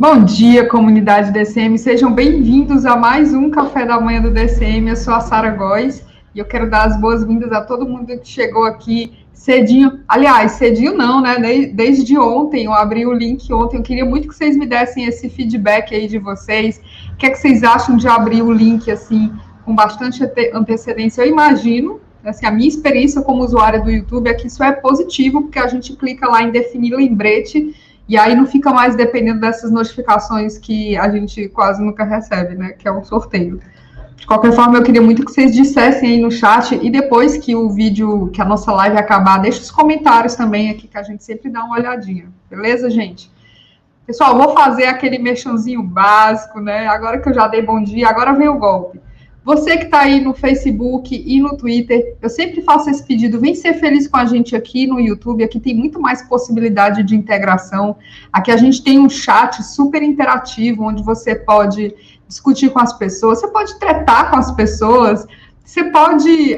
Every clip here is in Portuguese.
Bom dia, comunidade DCM. Sejam bem-vindos a mais um Café da Manhã do DCM. Eu sou a Sara Góes e eu quero dar as boas-vindas a todo mundo que chegou aqui cedinho. Aliás, cedinho não, né? Desde ontem, eu abri o link ontem. Eu queria muito que vocês me dessem esse feedback aí de vocês. O que é que vocês acham de abrir o link assim com bastante antecedência? Eu imagino, assim, a minha experiência como usuária do YouTube é que isso é positivo, porque a gente clica lá em definir lembrete. E aí não fica mais dependendo dessas notificações que a gente quase nunca recebe, né? Que é um sorteio. De qualquer forma, eu queria muito que vocês dissessem aí no chat e depois que o vídeo, que a nossa live acabar, deixa os comentários também aqui que a gente sempre dá uma olhadinha. Beleza, gente? Pessoal, vou fazer aquele merchanzinho básico, né? Agora que eu já dei bom dia, agora vem o golpe. Você que está aí no Facebook e no Twitter, eu sempre faço esse pedido, vem ser feliz com a gente aqui no YouTube, aqui tem muito mais possibilidade de integração. Aqui a gente tem um chat super interativo, onde você pode discutir com as pessoas, você pode tretar com as pessoas, você pode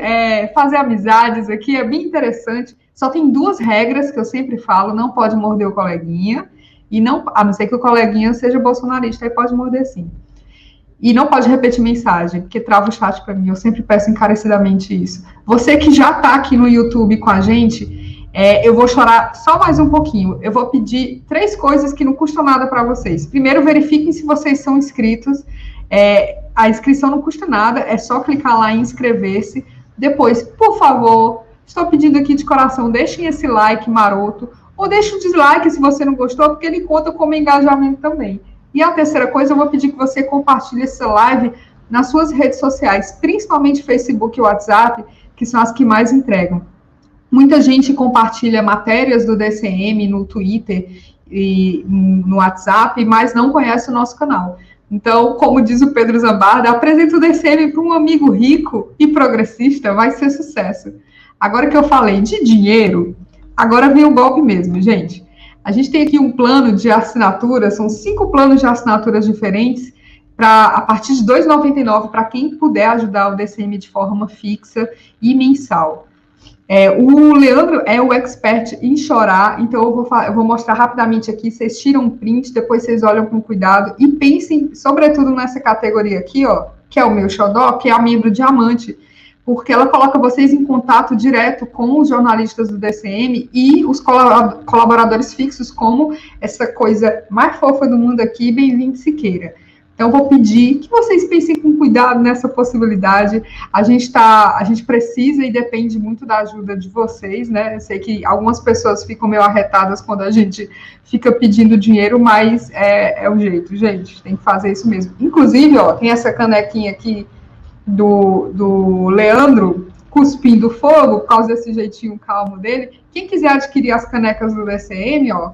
fazer amizades aqui, é bem interessante. Só tem duas regras que eu sempre falo, não pode morder o coleguinha, e não, a não ser que o coleguinha seja bolsonarista, aí pode morder sim. E não pode repetir mensagem, porque trava o chat para mim. Eu sempre peço encarecidamente isso. Você que já está aqui no YouTube com a gente, eu vou chorar só mais um pouquinho. Eu vou pedir 3 coisas que não custam nada para vocês. Primeiro, verifiquem se vocês são inscritos. A inscrição não custa nada, é só clicar lá em inscrever-se. Depois, por favor, estou pedindo aqui de coração, deixem esse like maroto, ou deixem um dislike se você não gostou, porque ele conta como engajamento também. E a terceira coisa, eu vou pedir que você compartilhe essa live nas suas redes sociais, principalmente Facebook e WhatsApp, que são as que mais entregam. Muita gente compartilha matérias do DCM no Twitter e no WhatsApp, mas não conhece o nosso canal. Então, como diz o Pedro Zambarda, apresenta o DCM para um amigo rico e progressista, vai ser sucesso. Agora que eu falei de dinheiro, agora vem o golpe mesmo, gente. A gente tem aqui um plano de assinatura, são 5 planos de assinaturas diferentes, a partir de R$ 2,99, para quem puder ajudar o DCM de forma fixa e mensal. O Leandro é o expert em chorar, então eu vou mostrar rapidamente aqui, vocês tiram um print, depois vocês olham com cuidado e pensem, sobretudo nessa categoria aqui, ó, que é o meu xodó, que é a membro diamante, porque ela coloca vocês em contato direto com os jornalistas do DCM e os colaboradores fixos, como essa coisa mais fofa do mundo aqui, Bem-vindo Siqueira. Então, vou pedir que vocês pensem com cuidado nessa possibilidade. A gente precisa e depende muito da ajuda de vocês, né? Eu sei que algumas pessoas ficam meio arretadas quando a gente fica pedindo dinheiro, mas é o jeito, gente. Tem que fazer isso mesmo. Inclusive, ó, tem essa canequinha aqui do Leandro cuspindo fogo, por causa desse jeitinho calmo dele. Quem quiser adquirir as canecas do DCM, ó,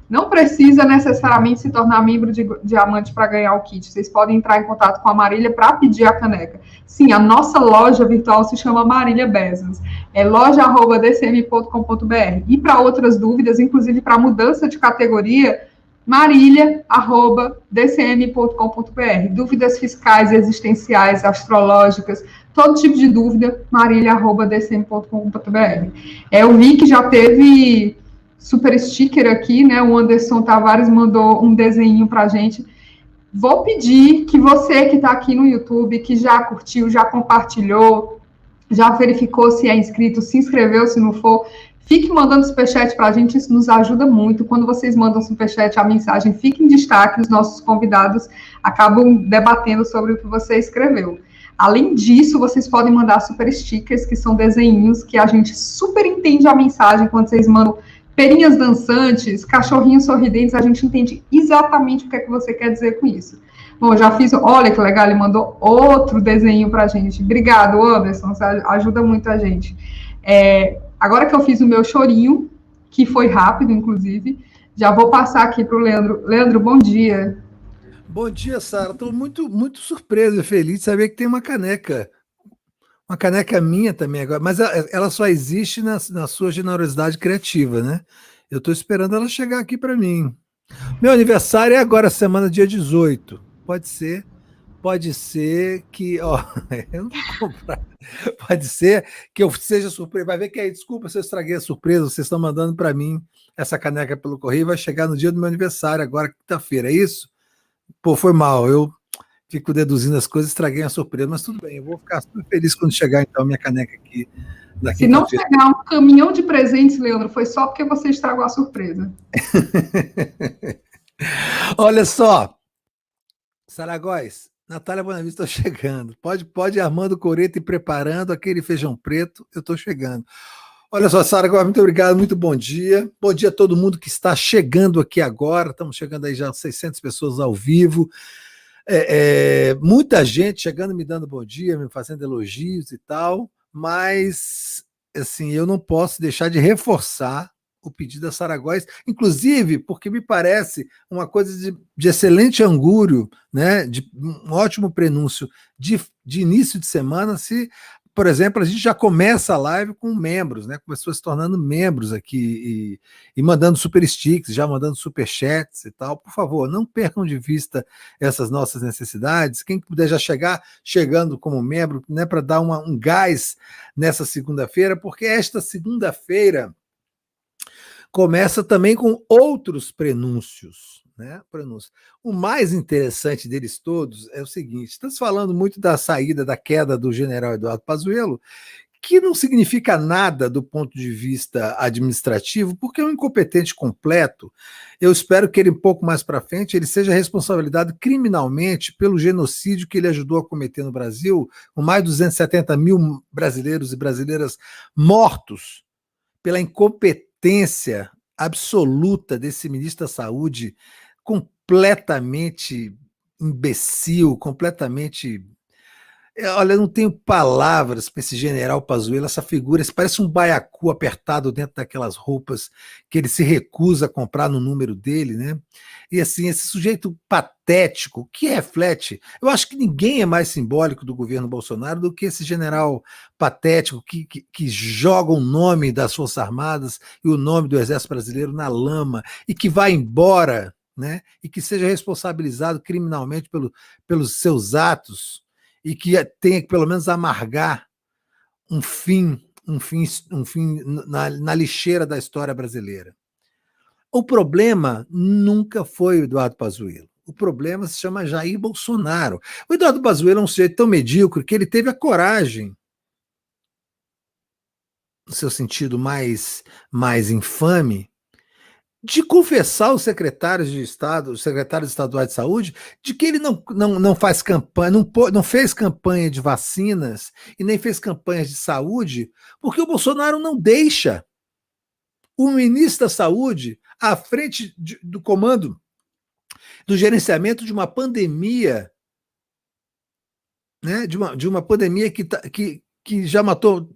não precisa necessariamente se tornar membro de diamante para ganhar o kit. Vocês podem entrar em contato com a Marília para pedir a caneca. Sim, a nossa loja virtual se chama Marília Business. É loja@dcm.com.br. E para outras dúvidas, inclusive para mudança de categoria, marília@dcm.com.br. Dúvidas fiscais, existenciais, astrológicas, todo tipo de dúvida, marília@dcm.com.br. Eu vi que já teve super sticker aqui, né? O Anderson Tavares mandou um desenho pra gente. Vou pedir que você que está aqui no YouTube, que já curtiu, já compartilhou, já verificou se é inscrito, se inscreveu, se não for, fique mandando superchat para a gente, isso nos ajuda muito. Quando vocês mandam superchat, a mensagem fica em destaque, os nossos convidados acabam debatendo sobre o que você escreveu. Além disso, vocês podem mandar super stickers, que são desenhinhos que a gente super entende a mensagem quando vocês mandam perinhas dançantes, cachorrinhos sorridentes, a gente entende exatamente o que é que você quer dizer com isso. Bom, já fiz, olha que legal, ele mandou outro desenho pra gente. Obrigado, Anderson, você ajuda muito a gente. Agora que eu fiz o meu chorinho, que foi rápido, inclusive, já vou passar aqui pro Leandro. Leandro, bom dia. Bom dia, Sara. Estou muito surpreso e feliz de saber que tem uma caneca. Uma caneca minha também agora, mas ela só existe na sua generosidade criativa, né? Eu estou esperando ela chegar aqui para mim. Meu aniversário é agora, semana dia 18. Pode ser pode ser que, ó, eu não vou comprar. Pode ser que eu seja surpresa. Vai ver que aí, desculpa se eu estraguei a surpresa, vocês estão mandando para mim essa caneca pelo correio, vai chegar no dia do meu aniversário, agora quinta-feira, é isso? Pô, foi mal, eu fico deduzindo as coisas, estraguei a surpresa, mas tudo bem, eu vou ficar super feliz quando chegar então a minha caneca aqui na Se não quinta-feira. chegar um caminhão de presentes, Leandro, foi só porque você estragou a surpresa. Olha só, Saragóis, Natália Bonavista, estou chegando. Pode ir armando o coreto e preparando aquele feijão preto, eu estou chegando. Olha só, Saragóis, muito obrigado, muito bom dia. Bom dia a todo mundo que está chegando aqui agora. Estamos chegando aí já 600 pessoas ao vivo. Muita gente chegando, me dando bom dia, me fazendo elogios e tal, mas assim, eu não posso deixar de reforçar o pedido da Saragóis, inclusive porque me parece uma coisa de excelente angúrio, né, de um ótimo prenúncio de início de semana, se, por exemplo, a gente já começa a live com membros, né, com pessoas se tornando membros aqui e mandando super sticks, já mandando super chats e tal. Por favor, não percam de vista essas nossas necessidades. Quem puder já chegar chegando como membro, né, para dar um gás nessa segunda-feira, porque esta segunda-feira começa também com outros prenúncios. Né, prenúncio. O mais interessante deles todos é o seguinte: estamos falando muito da saída, da queda do general Eduardo Pazuello, que não significa nada do ponto de vista administrativo, porque é um incompetente completo. Eu espero que ele, um pouco mais para frente, ele seja responsabilizado criminalmente pelo genocídio que ele ajudou a cometer no Brasil, com mais de 270 mil brasileiros e brasileiras mortos, pela incompetência absoluta desse ministro da Saúde, completamente imbecil, completamente. Olha, eu não tenho palavras para esse general Pazuello, essa figura, esse parece um baiacu apertado dentro daquelas roupas que ele se recusa a comprar no número dele, né? E assim, esse sujeito patético que reflete, eu acho que ninguém é mais simbólico do governo Bolsonaro do que esse general patético que joga o nome das Forças Armadas e o nome do Exército Brasileiro na lama e que vai embora, né? E que seja responsabilizado criminalmente pelos seus atos e que tenha que pelo menos amargar um fim na lixeira da história brasileira. O problema nunca foi o Eduardo Pazuello. O problema se chama Jair Bolsonaro. O Eduardo Pazuello é um sujeito tão medíocre que ele teve a coragem, no seu sentido mais infame, de confessar aos secretários de Estado, os secretários estaduais de saúde, de que ele não faz campanha, não fez campanha de vacinas e nem fez campanhas de saúde, porque o Bolsonaro não deixa o ministro da Saúde à frente do comando do gerenciamento de uma pandemia, né, de uma pandemia que já matou,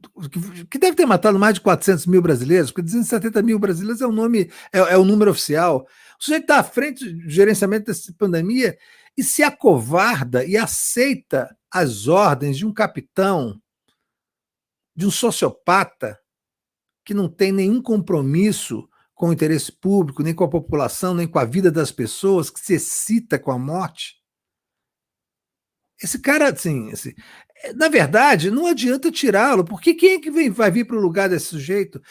que deve ter matado mais de 400 mil brasileiros, porque 270 mil brasileiros é o nome, é o número oficial. O sujeito está à frente do gerenciamento dessa pandemia e se acovarda e aceita as ordens de um capitão, de um sociopata, que não tem nenhum compromisso com o interesse público, nem com a população, nem com a vida das pessoas, que se excita com a morte. Esse cara, assim, na verdade, não adianta tirá-lo, porque quem é que vai vir para o lugar desse sujeito?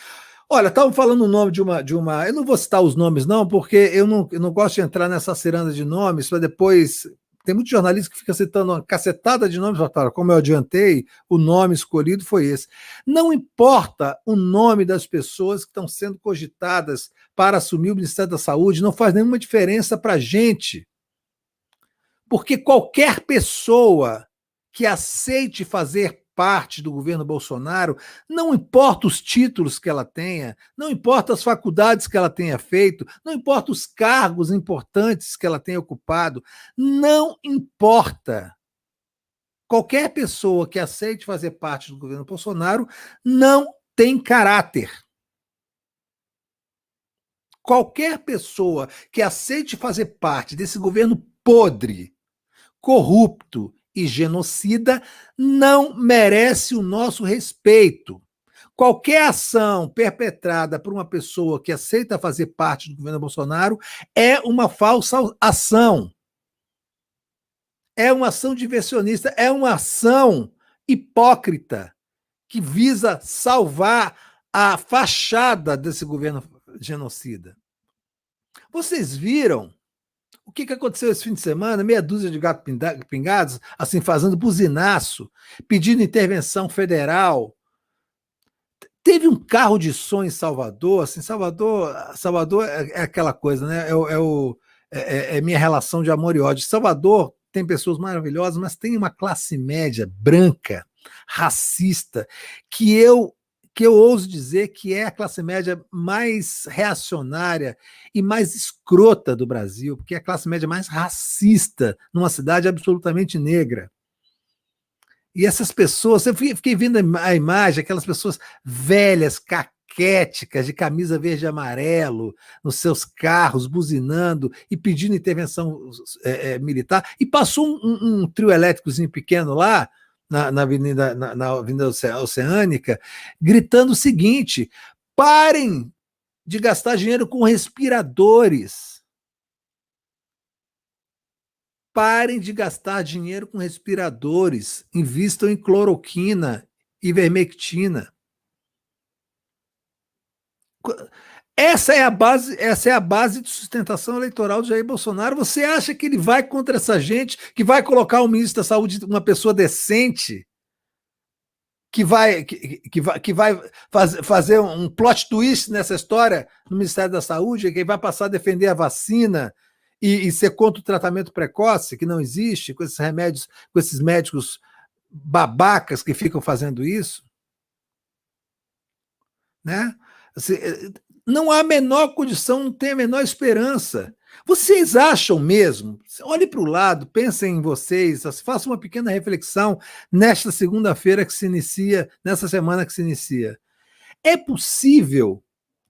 Olha, estavam falando o nome de uma. Eu não vou citar os nomes, não, porque eu não gosto de entrar nessa ciranda de nomes, para depois. Tem muitos jornalistas que ficam citando uma cacetada de nomes, como eu adiantei, o nome escolhido foi esse. Não importa o nome das pessoas que estão sendo cogitadas para assumir o Ministério da Saúde, não faz nenhuma diferença para a gente. Porque qualquer pessoa que aceite fazer parte do governo Bolsonaro, não importa os títulos que ela tenha, não importa as faculdades que ela tenha feito, não importa os cargos importantes que ela tenha ocupado, não importa. Qualquer pessoa que aceite fazer parte do governo Bolsonaro não tem caráter. Qualquer pessoa que aceite fazer parte desse governo podre, corrupto e genocida não merece o nosso respeito. Qualquer ação perpetrada por uma pessoa que aceita fazer parte do governo Bolsonaro é uma falsa ação. É uma ação diversionista, é uma ação hipócrita que visa salvar a fachada desse governo genocida. Vocês viram o que aconteceu esse fim de semana? Meia dúzia de gatos pingados, assim, fazendo buzinaço, pedindo intervenção federal. Teve um carro de som em Salvador, assim, Salvador é aquela coisa, né? É minha relação de amor e ódio. Salvador tem pessoas maravilhosas, mas tem uma classe média branca, racista, que eu ouso dizer que é a classe média mais reacionária e mais escrota do Brasil, porque é a classe média mais racista numa cidade absolutamente negra. E essas pessoas, eu fiquei vendo a imagem, aquelas pessoas velhas, caquéticas, de camisa verde e amarelo, nos seus carros, buzinando e pedindo intervenção militar. E passou um trio elétricozinho pequeno lá, na Avenida Oceânica, gritando o seguinte: parem de gastar dinheiro com respiradores. Parem de gastar dinheiro com respiradores, invistam em cloroquina, ivermectina. Essa é a base de sustentação eleitoral de Jair Bolsonaro. Você acha que ele vai contra essa gente, que vai colocar o ministro da Saúde uma pessoa decente, que vai fazer um plot twist nessa história no Ministério da Saúde, que vai passar a defender a vacina e ser contra o tratamento precoce, que não existe, com esses remédios, com esses médicos babacas que ficam fazendo isso? Né? Assim, não há a menor condição, não tem a menor esperança. Vocês acham mesmo? Olhe para o lado, pensem em vocês, façam uma pequena reflexão nesta segunda-feira que se inicia, nessa semana que se inicia. É possível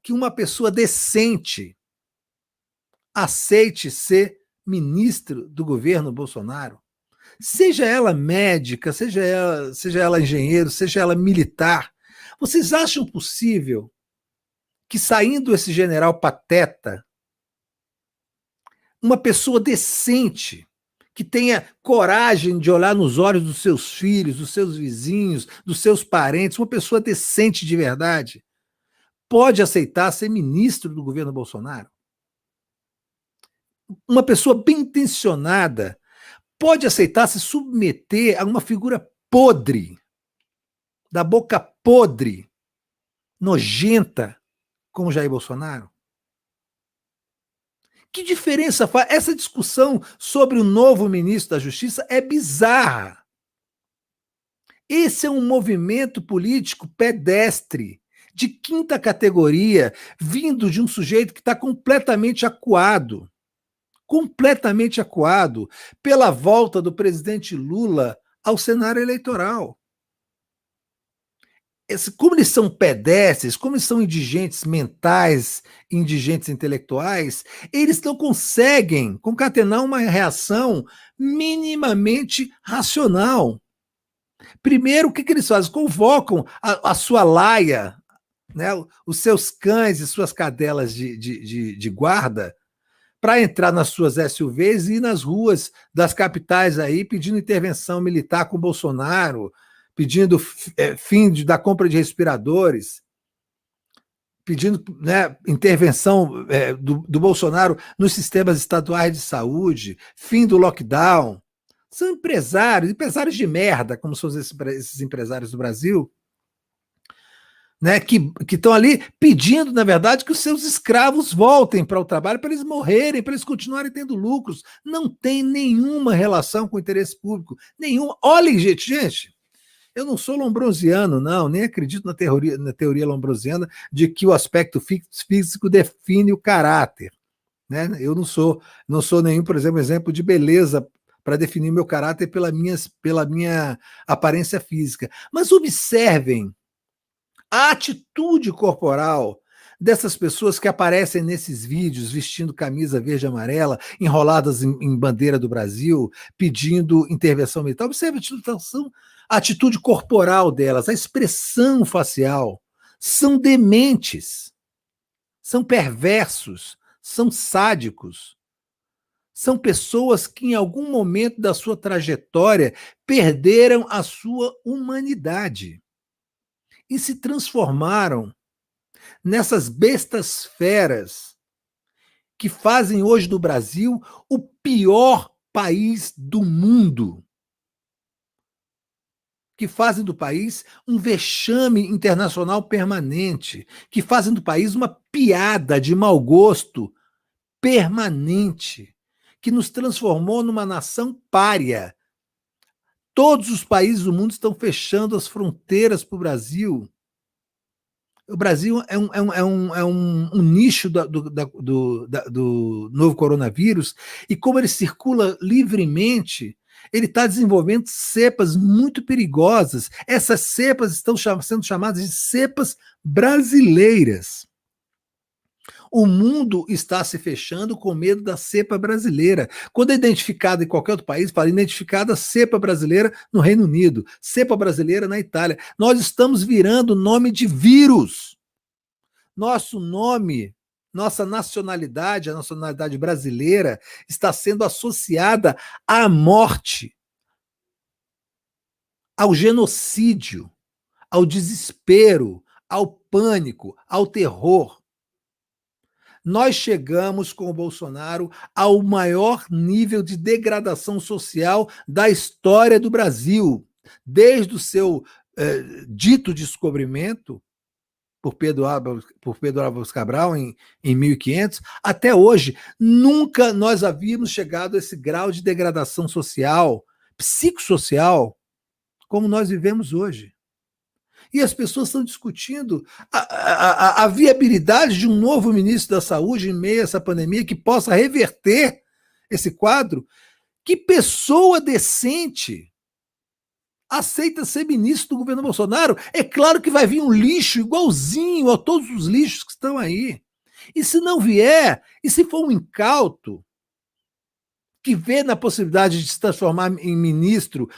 que uma pessoa decente aceite ser ministro do governo Bolsonaro? Seja ela médica, seja ela engenheiro, seja ela militar. Vocês acham possível que, saindo esse general pateta, uma pessoa decente, que tenha coragem de olhar nos olhos dos seus filhos, dos seus vizinhos, dos seus parentes, uma pessoa decente de verdade, pode aceitar ser ministro do governo Bolsonaro? Uma pessoa bem intencionada pode aceitar se submeter a uma figura podre, da boca podre, nojenta, como Jair Bolsonaro? Que diferença faz? Essa discussão sobre o novo ministro da Justiça é bizarra. Esse é um movimento político pedestre, de quinta categoria, vindo de um sujeito que está completamente acuado pela volta do presidente Lula ao cenário eleitoral. Como eles são pedestres, como eles são indigentes mentais, indigentes intelectuais, eles não conseguem concatenar uma reação minimamente racional. Primeiro, o que eles fazem? Convocam a sua laia, né, os seus cães e suas cadelas de guarda, para entrar nas suas SUVs e ir nas ruas das capitais aí pedindo intervenção militar com Bolsonaro, pedindo fim da compra de respiradores, pedindo, né, intervenção do Bolsonaro nos sistemas estaduais de saúde, fim do lockdown. São empresários de merda, como são esses empresários do Brasil, né, que estão ali pedindo, na verdade, que os seus escravos voltem para o trabalho, para eles morrerem, para eles continuarem tendo lucros. Não tem nenhuma relação com o interesse público. Nenhuma. Olhem, gente, eu não sou lombrosiano, não, nem acredito na teoria lombrosiana de que o aspecto físico define o caráter. Né? Eu não sou nenhum, por exemplo de beleza para definir meu caráter pela minha aparência física. Mas observem a atitude corporal dessas pessoas que aparecem nesses vídeos vestindo camisa verde e amarela, enroladas em bandeira do Brasil, pedindo intervenção militar. Observe a atitude corporal delas, a expressão facial. São dementes, são perversos, são sádicos. São pessoas que, em algum momento da sua trajetória, perderam a sua humanidade e se transformaram nessas bestas feras que fazem hoje do Brasil o pior país do mundo, que fazem do país um vexame internacional permanente, que fazem do país uma piada de mau gosto permanente, que nos transformou numa nação pária. Todos os países do mundo estão fechando as fronteiras para o Brasil. O Brasil é um nicho do novo coronavírus, e como ele circula livremente, ele está desenvolvendo cepas muito perigosas. Essas cepas estão sendo chamadas de cepas brasileiras. O mundo está se fechando com medo da cepa brasileira. Quando é identificada em qualquer outro país, fala identificada cepa brasileira no Reino Unido, cepa brasileira na Itália. Nós estamos virando nome de vírus. Nosso nome, nossa nacionalidade, a nacionalidade brasileira, está sendo associada à morte, ao genocídio, ao desespero, ao pânico, ao terror. Nós chegamos com o Bolsonaro ao maior nível de degradação social da história do Brasil, desde o seu dito descobrimento por Pedro Álvares Cabral em 1500, até hoje. Nunca nós havíamos chegado a esse grau de degradação social, psicossocial, como nós vivemos hoje. E as pessoas estão discutindo a viabilidade de um novo ministro da Saúde em meio a essa pandemia que possa reverter esse quadro. Que pessoa decente aceita ser ministro do governo Bolsonaro? É claro que vai vir um lixo igualzinho a todos os lixos que estão aí. E se não vier, e se for um incauto que vê na possibilidade de se transformar em ministro,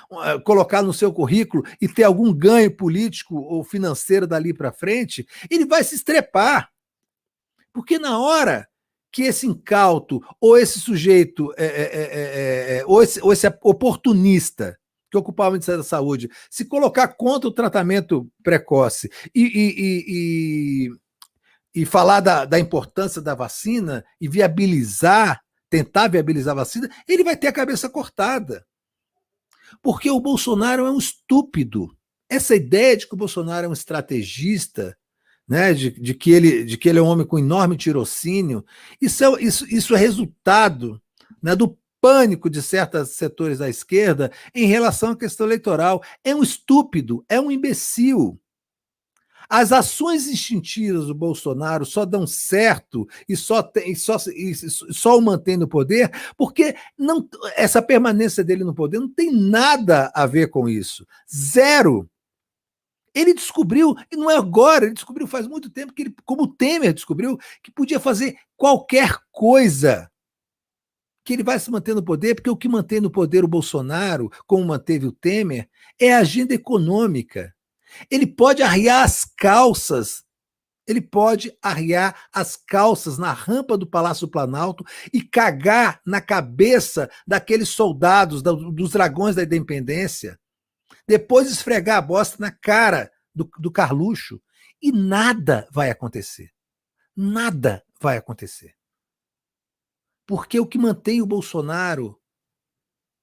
colocar no seu currículo e ter algum ganho político ou financeiro dali para frente, ele vai se estrepar. Porque na hora que esse incauto, ou esse sujeito, ou esse oportunista que ocupava o Ministério da Saúde, se colocar contra o tratamento precoce e falar da importância da vacina e tentar viabilizar a vacina, ele vai ter a cabeça cortada. Porque o Bolsonaro é um estúpido. Essa ideia de que o Bolsonaro é um estrategista, né, de que ele é um homem com enorme tirocínio, isso é resultado, né, do pânico de certos setores da esquerda em relação à questão eleitoral. É um estúpido, é um imbecil. As ações instintivas do Bolsonaro só dão certo e só o mantém no poder porque essa permanência dele no poder não tem nada a ver com isso. Zero. Ele descobriu, e não é agora, ele descobriu faz muito tempo, que ele, como o Temer descobriu, que podia fazer qualquer coisa, que ele vai se manter no poder, porque o que mantém no poder o Bolsonaro, como manteve o Temer, é a agenda econômica. Ele pode arriar as calças na rampa do Palácio Planalto e cagar na cabeça daqueles soldados, dos dragões da independência, depois esfregar a bosta na cara do Carluxo, e nada vai acontecer. Nada vai acontecer. Porque o que mantém o Bolsonaro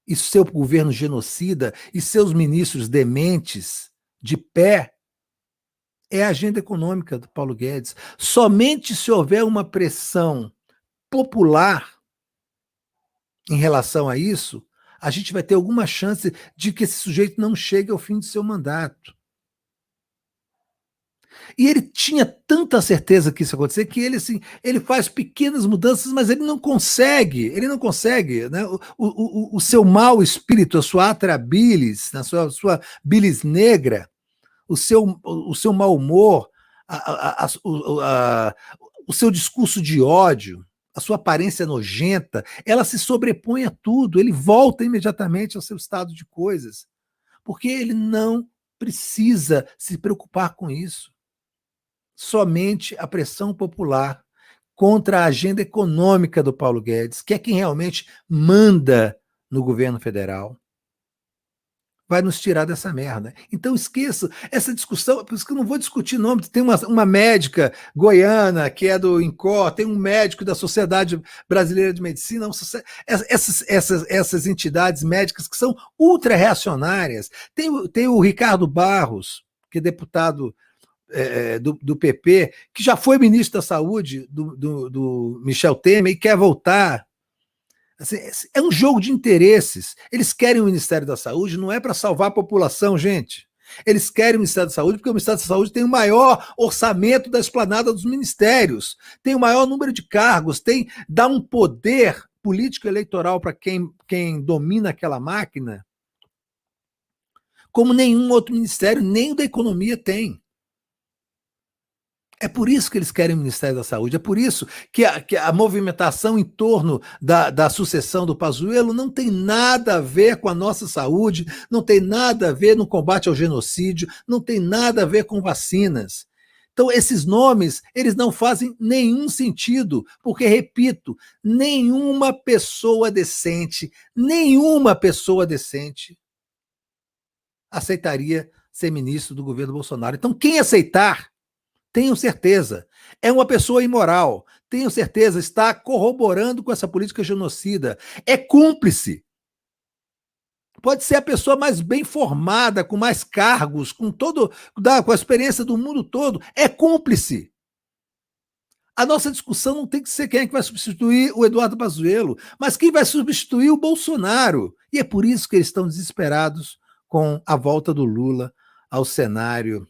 e seu governo genocida e seus ministros dementes de pé é a agenda econômica do Paulo Guedes. Somente se houver uma pressão popular em relação a isso, a gente vai ter alguma chance de que esse sujeito não chegue ao fim do seu mandato. E ele tinha tanta certeza que isso ia acontecer que ele faz pequenas mudanças, mas ele não consegue, né? O seu mau espírito, a sua atrabilis, a sua bilis negra, o seu mau humor, o seu discurso de ódio, a sua aparência nojenta, ela se sobrepõe a tudo, ele volta imediatamente ao seu estado de coisas, porque ele não precisa se preocupar com isso. Somente a pressão popular contra a agenda econômica do Paulo Guedes, que é quem realmente manda no governo federal, vai nos tirar dessa merda. Então esqueça essa discussão, por isso que eu não vou discutir nome. Tem uma médica goiana que é do INCOR, tem um médico da Sociedade Brasileira de Medicina, essas entidades médicas que são ultra-reacionárias. Tem o Ricardo Barros, que é deputado do PP, que já foi ministro da Saúde do Michel Temer e quer voltar. Assim, é um jogo de interesses. Eles querem o Ministério da Saúde, não é para salvar a população, gente. Eles querem o Ministério da Saúde porque o Ministério da Saúde tem o maior orçamento da esplanada dos ministérios, tem o maior número de cargos, dá um poder político eleitoral para quem domina aquela máquina, como nenhum outro ministério, nem o da economia tem. É por isso que eles querem o Ministério da Saúde, é por isso que a movimentação em torno da sucessão do Pazuello não tem nada a ver com a nossa saúde, não tem nada a ver no combate ao genocídio, não tem nada a ver com vacinas. Então, esses nomes, eles não fazem nenhum sentido, porque, repito, nenhuma pessoa decente aceitaria ser ministro do governo Bolsonaro. Então, quem aceitar, tenho certeza, é uma pessoa imoral, tenho certeza, está corroborando com essa política genocida, é cúmplice. Pode ser a pessoa mais bem formada, com mais cargos, com a experiência do mundo todo, é cúmplice. A nossa discussão não tem que ser quem é que vai substituir o Eduardo Pazuello, mas quem vai substituir o Bolsonaro. E é por isso que eles estão desesperados com a volta do Lula ao cenário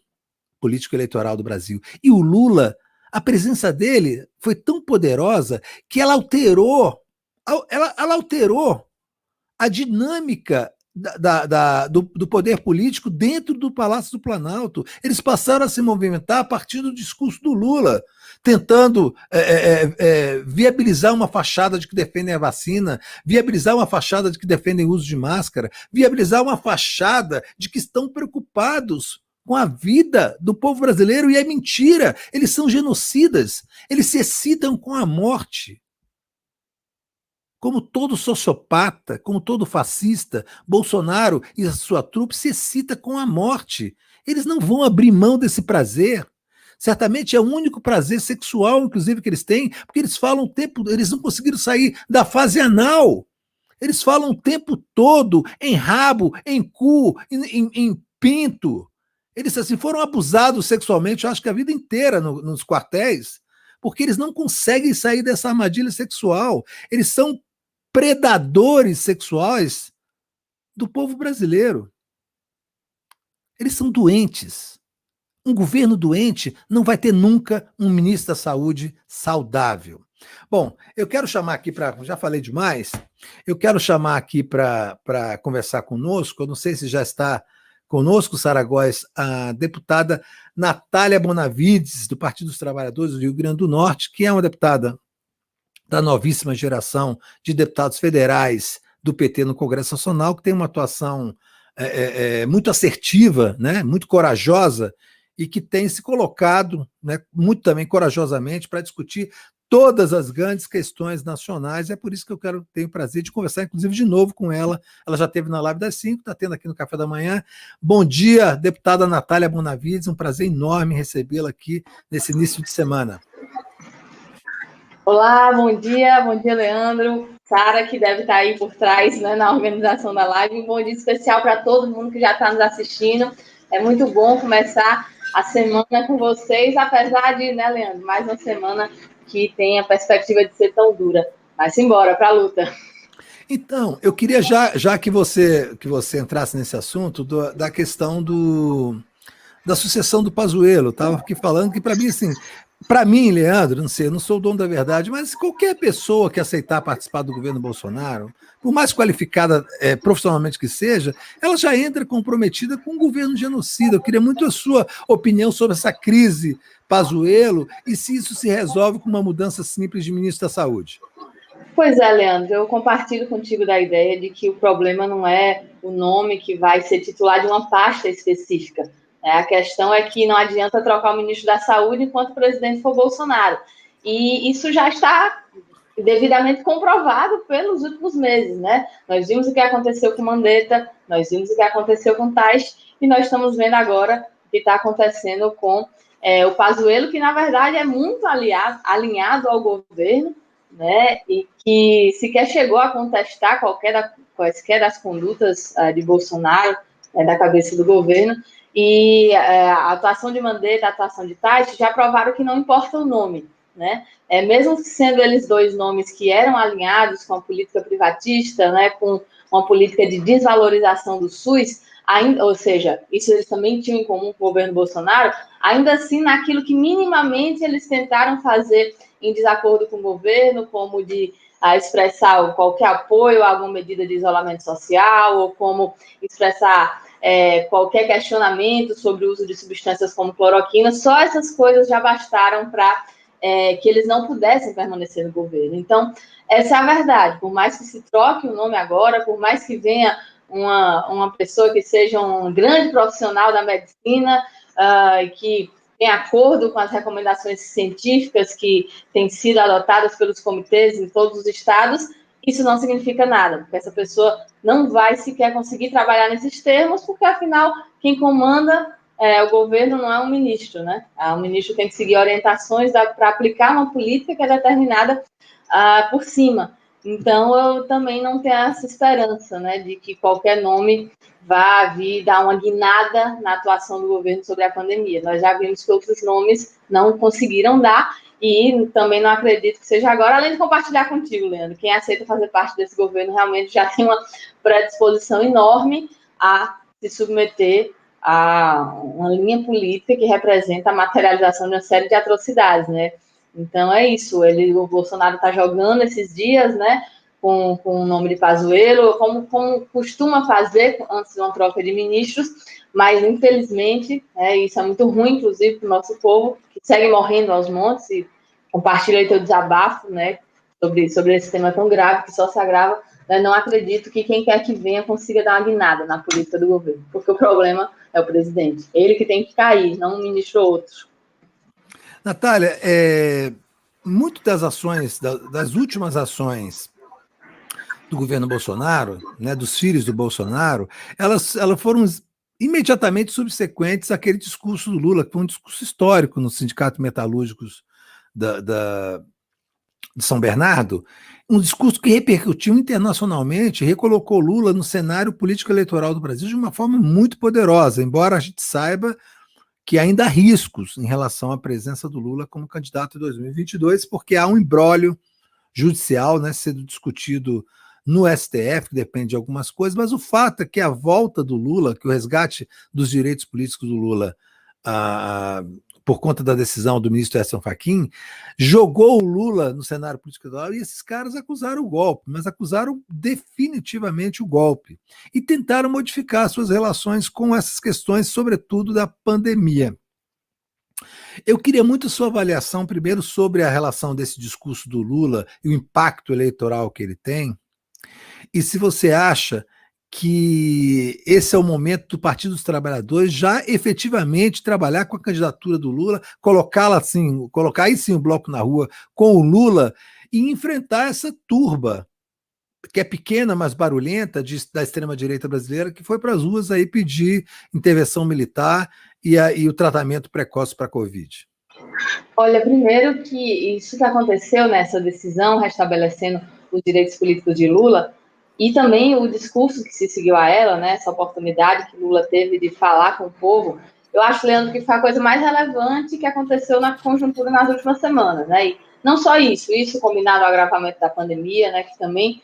político-eleitoral do Brasil. E o Lula, a presença dele foi tão poderosa que ela alterou a dinâmica do poder político dentro do Palácio do Planalto. Eles passaram a se movimentar a partir do discurso do Lula, tentando viabilizar uma fachada de que defendem a vacina, viabilizar uma fachada de que defendem o uso de máscara, viabilizar uma fachada de que estão preocupados com a vida do povo brasileiro, e é mentira, eles são genocidas, eles se excitam com a morte. Como todo sociopata, como todo fascista, Bolsonaro e a sua trupe se excita com a morte. Eles não vão abrir mão desse prazer. Certamente é o único prazer sexual, inclusive, que eles têm, porque eles falam o tempo, eles não conseguiram sair da fase anal. Eles falam o tempo todo em rabo, em cu, em pinto. Eles assim foram abusados sexualmente, eu acho que a vida inteira nos quartéis, porque eles não conseguem sair dessa armadilha sexual. Eles são predadores sexuais do povo brasileiro. Eles são doentes. Um governo doente não vai ter nunca um ministro da Saúde saudável. Bom, eu quero chamar aqui já falei demais, eu quero chamar aqui para conversar conosco, eu não sei se já está conosco, Sara Góes, a deputada Natália Bonavides, do Partido dos Trabalhadores do Rio Grande do Norte, que é uma deputada da novíssima geração de deputados federais do PT no Congresso Nacional, que tem uma atuação muito assertiva, né, muito corajosa, e que tem se colocado, né, muito também corajosamente para discutir todas as grandes questões nacionais. É por isso que eu tenho o prazer de conversar, inclusive, de novo com ela. Ela já esteve na Live das 5, está tendo aqui no Café da Manhã. Bom dia, deputada Natália Bonavides, um prazer enorme recebê-la aqui nesse início de semana. Olá, bom dia, Leandro, Sara, que deve estar aí por trás, né, na organização da live. Um bom dia especial para todo mundo que já está nos assistindo. É muito bom começar a semana com vocês, apesar de, né, Leandro, mais uma semana que tem a perspectiva de ser tão dura. Mas simbora, para a luta. Então, eu queria já que você entrasse nesse assunto da questão da sucessão do Pazuello. Estava aqui falando que, para mim, assim, Leandro, não sei, eu não sou o dono da verdade, mas qualquer pessoa que aceitar participar do governo Bolsonaro, por mais qualificada profissionalmente que seja, ela já entra comprometida com um governo genocida. Eu queria muito a sua opinião sobre essa crise Pazuello e se isso se resolve com uma mudança simples de ministro da Saúde. Pois é, Leandro, eu compartilho contigo da ideia de que o problema não é o nome que vai ser titular de uma pasta específica. A questão é que não adianta trocar o ministro da Saúde enquanto o presidente for Bolsonaro. E isso já está devidamente comprovado pelos últimos meses, né? Nós vimos o que aconteceu com Mandetta, nós vimos o que aconteceu com Tais, e nós estamos vendo agora o que está acontecendo com o Pazuello, que, na verdade, é muito alinhado ao governo, né? E que sequer chegou a contestar quaisquer das condutas de Bolsonaro, da cabeça do governo, e a atuação de Mandetta, a atuação de Tais, já provaram que não importa o nome, né? Mesmo sendo eles dois nomes que eram alinhados com a política privatista, né, com uma política de desvalorização do SUS, ou seja, isso eles também tinham em comum com o governo Bolsonaro, ainda assim, naquilo que minimamente eles tentaram fazer em desacordo com o governo, como de expressar qualquer apoio a alguma medida de isolamento social, ou como expressar qualquer questionamento sobre o uso de substâncias como cloroquina, só essas coisas já bastaram para que eles não pudessem permanecer no governo. Então, essa é a verdade. Por mais que se troque o nome agora, por mais que venha uma pessoa que seja um grande profissional da medicina, que em acordo com as recomendações científicas que têm sido adotadas pelos comitês em todos os estados, isso não significa nada, porque essa pessoa não vai sequer conseguir trabalhar nesses termos, porque, afinal, quem comanda o governo não é um ministro, né? O ministro tem que seguir orientações para aplicar uma política que é determinada por cima. Então, eu também não tenho essa esperança, né, de que qualquer nome vá vir dar uma guinada na atuação do governo sobre a pandemia. Nós já vimos que outros nomes não conseguiram dar, e também não acredito que seja agora, além de compartilhar contigo, Leandro. Quem aceita fazer parte desse governo realmente já tem uma predisposição enorme a se submeter a uma linha política que representa a materialização de uma série de atrocidades, né? Então é isso, o Bolsonaro está jogando esses dias, né, com o nome de Pazuello, como costuma fazer antes de uma troca de ministros, mas infelizmente, isso é muito ruim, inclusive, para o nosso povo, que segue morrendo aos montes, e compartilha aí teu desabafo, né, sobre esse tema tão grave, que só se agrava. Eu não acredito que quem quer que venha consiga dar uma guinada na política do governo, porque o problema é o presidente. Ele que tem que cair, não um ministro ou outro. Natália, muito das ações, das últimas ações do governo Bolsonaro, né, dos filhos do Bolsonaro, elas foram imediatamente subsequentes àquele discurso do Lula, que foi um discurso histórico no Sindicato Metalúrgicos de São Bernardo, um discurso que repercutiu internacionalmente, recolocou Lula no cenário político-eleitoral do Brasil de uma forma muito poderosa, embora a gente saiba que ainda há riscos em relação à presença do Lula como candidato em 2022, porque há um imbróglio judicial, né, sendo discutido no STF, que depende de algumas coisas, mas o fato é que a volta do Lula, que o resgate dos direitos políticos do Lula, por conta da decisão do ministro Edson Fachin, jogou o Lula no cenário político eleitoral, e esses caras acusaram o golpe, mas acusaram definitivamente o golpe, e tentaram modificar suas relações com essas questões, sobretudo da pandemia. Eu queria muito a sua avaliação, primeiro, sobre a relação desse discurso do Lula e o impacto eleitoral que ele tem, e se você acha que esse é o momento do Partido dos Trabalhadores já efetivamente trabalhar com a candidatura do Lula, colocá-la assim, colocar aí sim o bloco na rua com o Lula e enfrentar essa turba, que é pequena, mas barulhenta, da extrema-direita brasileira, que foi para as ruas aí pedir intervenção militar e o tratamento precoce para a Covid. Olha, primeiro que isso que aconteceu nessa decisão, restabelecendo os direitos políticos de Lula, e também o discurso que se seguiu a ela, né, essa oportunidade que Lula teve de falar com o povo, eu acho, Leandro, que foi a coisa mais relevante que aconteceu na conjuntura nas últimas semanas, né, e não só isso combinado ao agravamento da pandemia, né, que também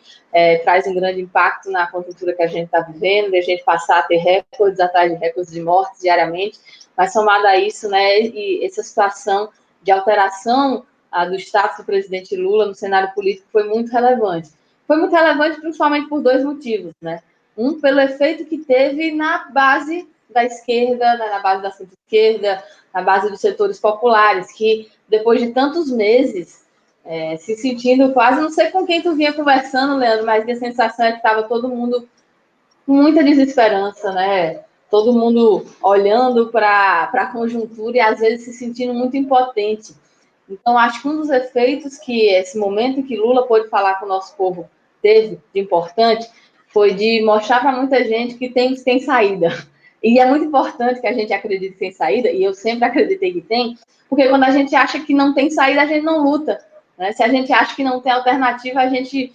traz um grande impacto na conjuntura que a gente está vivendo, de a gente passar a ter recordes atrás de recordes de mortes diariamente, mas somado a isso, né, e essa situação de alteração do status do presidente Lula no cenário político foi muito relevante. Foi muito relevante principalmente por dois motivos, né? Um, pelo efeito que teve na base da esquerda, na base da centro-esquerda, na base dos setores populares, que depois de tantos meses se sentindo quase, não sei com quem tu vinha conversando, Leandro, mas a sensação é que estava todo mundo com muita desesperança, né? Todo mundo olhando para a conjuntura e às vezes se sentindo muito impotente. Então, acho que um dos efeitos que esse momento em que Lula pôde falar com o nosso povo teve de importante foi de mostrar para muita gente que tem saída. E é muito importante que a gente acredite que tem saída, e eu sempre acreditei que tem, porque quando a gente acha que não tem saída, a gente não luta. Né? Se a gente acha que não tem alternativa, a gente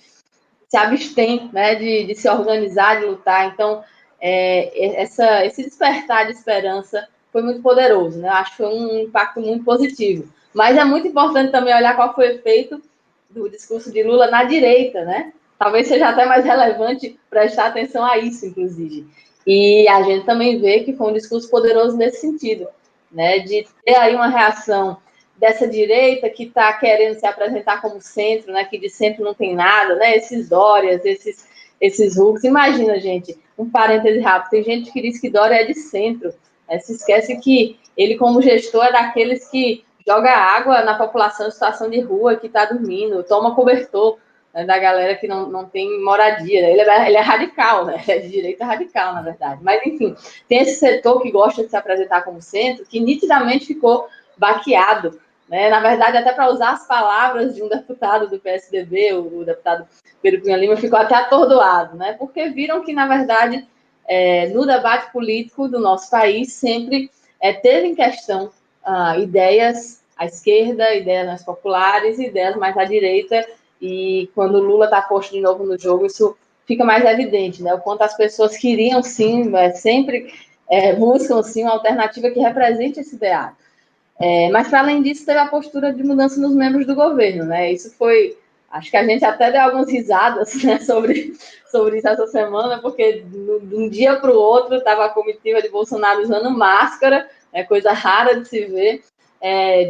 se abstém, né, de se organizar, de lutar. Então, esse despertar de esperança foi muito poderoso, né? Acho que foi um impacto muito positivo. Mas é muito importante também olhar qual foi o efeito do discurso de Lula na direita, né? Talvez seja até mais relevante prestar atenção a isso, inclusive. E a gente também vê que foi um discurso poderoso nesse sentido, né? De ter aí uma reação dessa direita que está querendo se apresentar como centro, né? Que de centro não tem nada, né? Esses Dórias, esses Hucks. Imagina, gente, um parêntese rápido, tem gente que diz que Dória é de centro, né? Se esquece que ele, como gestor, é daqueles que joga água na população em situação de rua, que está dormindo, toma cobertor, né, da galera que não tem moradia. Ele é radical, né? É de direita radical, na verdade. Mas, enfim, tem esse setor que gosta de se apresentar como centro, que nitidamente ficou baqueado, né? Na verdade, até para usar as palavras de um deputado do PSDB, o deputado Pedro Cunha Lima, ficou até atordoado, né? Porque viram que, na verdade, no debate político do nosso país, sempre teve em questão ideias à esquerda, ideias mais populares, ideias mais à direita, e quando o Lula está posto de novo no jogo, isso fica mais evidente, né? O quanto as pessoas queriam, sim, sempre buscam, sim, uma alternativa que represente esse ideário. Mas, para além disso, teve a postura de mudança nos membros do governo, né? Isso foi... Acho que a gente até deu algumas risadas, né, sobre isso essa semana, porque de um dia para o outro estava a comitiva de Bolsonaro usando máscara, coisa rara de se ver.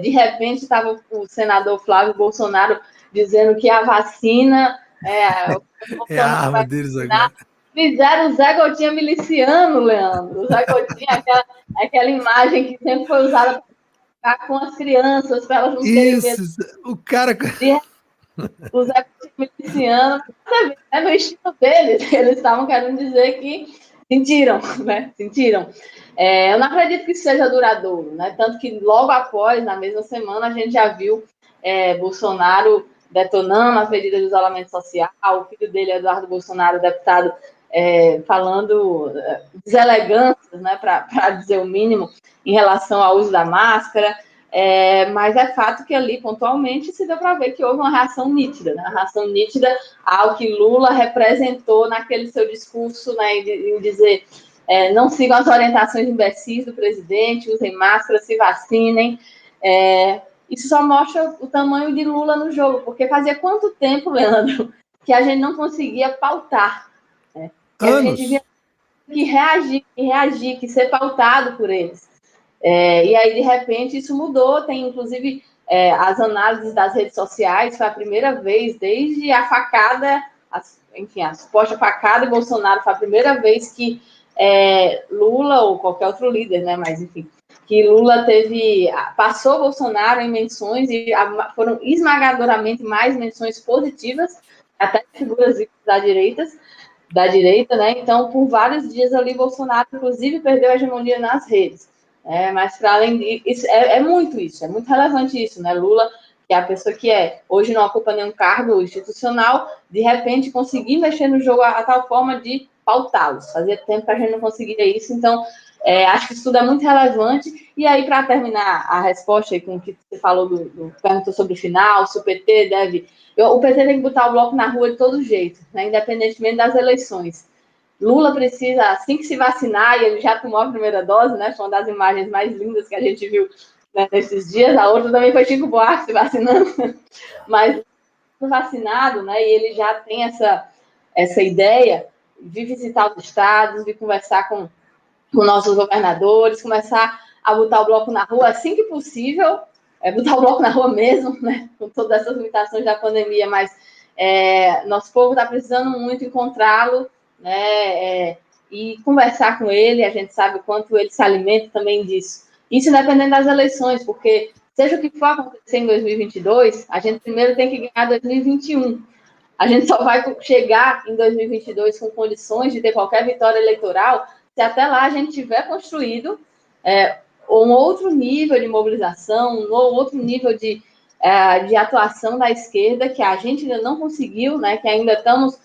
De repente estava o senador Flávio Bolsonaro dizendo que a vacina... a arma deles agora. Fizeram o Zé Gotinha miliciano, Leandro. O Zé Gotinha, aquela imagem que sempre foi usada com as crianças, para elas não terem medo. Isso, o cara... O Zé miliciano, é no estilo deles, eles estavam querendo dizer que sentiram, né? Sentiram. Eu não acredito que isso seja duradouro, né? Tanto que logo após, na mesma semana, a gente já viu Bolsonaro detonando as medidas de isolamento social, o filho dele, Eduardo Bolsonaro, deputado, falando deselegâncias, né, para dizer o mínimo, em relação ao uso da máscara. Mas é fato que ali, pontualmente, se deu para ver que houve uma reação nítida, né? Uma reação nítida ao que Lula representou naquele seu discurso, né, em dizer não sigam as orientações imbecis do presidente, usem máscara, se vacinem. Isso só mostra o tamanho de Lula no jogo, porque fazia quanto tempo, Leandro, que a gente não conseguia pautar, né? Que a gente via que reagir, que ser pautado por eles. E aí, de repente, isso mudou. Tem, inclusive, as análises das redes sociais. Foi a primeira vez, desde a facada, a suposta facada de Bolsonaro, foi a primeira vez que Lula, ou qualquer outro líder, né? Mas, enfim, que Lula passou Bolsonaro em menções, e foram esmagadoramente mais menções positivas, até figuras da direita, né? Então, por vários dias ali, Bolsonaro, inclusive, perdeu a hegemonia nas redes. Mas, para além disso, é muito relevante isso, né? Lula, que é a pessoa que hoje não ocupa nenhum cargo institucional, de repente conseguir mexer no jogo a tal forma de pautá-los. Fazia tempo que a gente não conseguia isso, então acho que isso tudo é muito relevante. E aí, para terminar a resposta aí com o que você falou, perguntou sobre o final, se o PT deve... O PT tem que botar o bloco na rua de todo jeito, né? Independentemente das eleições. Lula precisa, assim que se vacinar, e ele já tomou a primeira dose, né? Foi uma das imagens mais lindas que a gente viu, né, nesses dias. A outra também foi Chico Buarque se vacinando. Mas vacinado, né? E ele já tem essa ideia de visitar os estados, de conversar com nossos governadores, começar a botar o bloco na rua assim que possível, botar o bloco na rua mesmo, né? Com todas essas limitações da pandemia, mas nosso povo está precisando muito encontrá-lo, né, e conversar com ele. A gente sabe o quanto ele se alimenta também disso. Isso independente das eleições, porque seja o que for acontecer em 2022, a gente primeiro tem que ganhar 2021. A gente só vai chegar em 2022 com condições de ter qualquer vitória eleitoral se até lá a gente tiver construído um outro nível de mobilização, um outro nível de de atuação da esquerda, que a gente ainda não conseguiu, né, que ainda estamos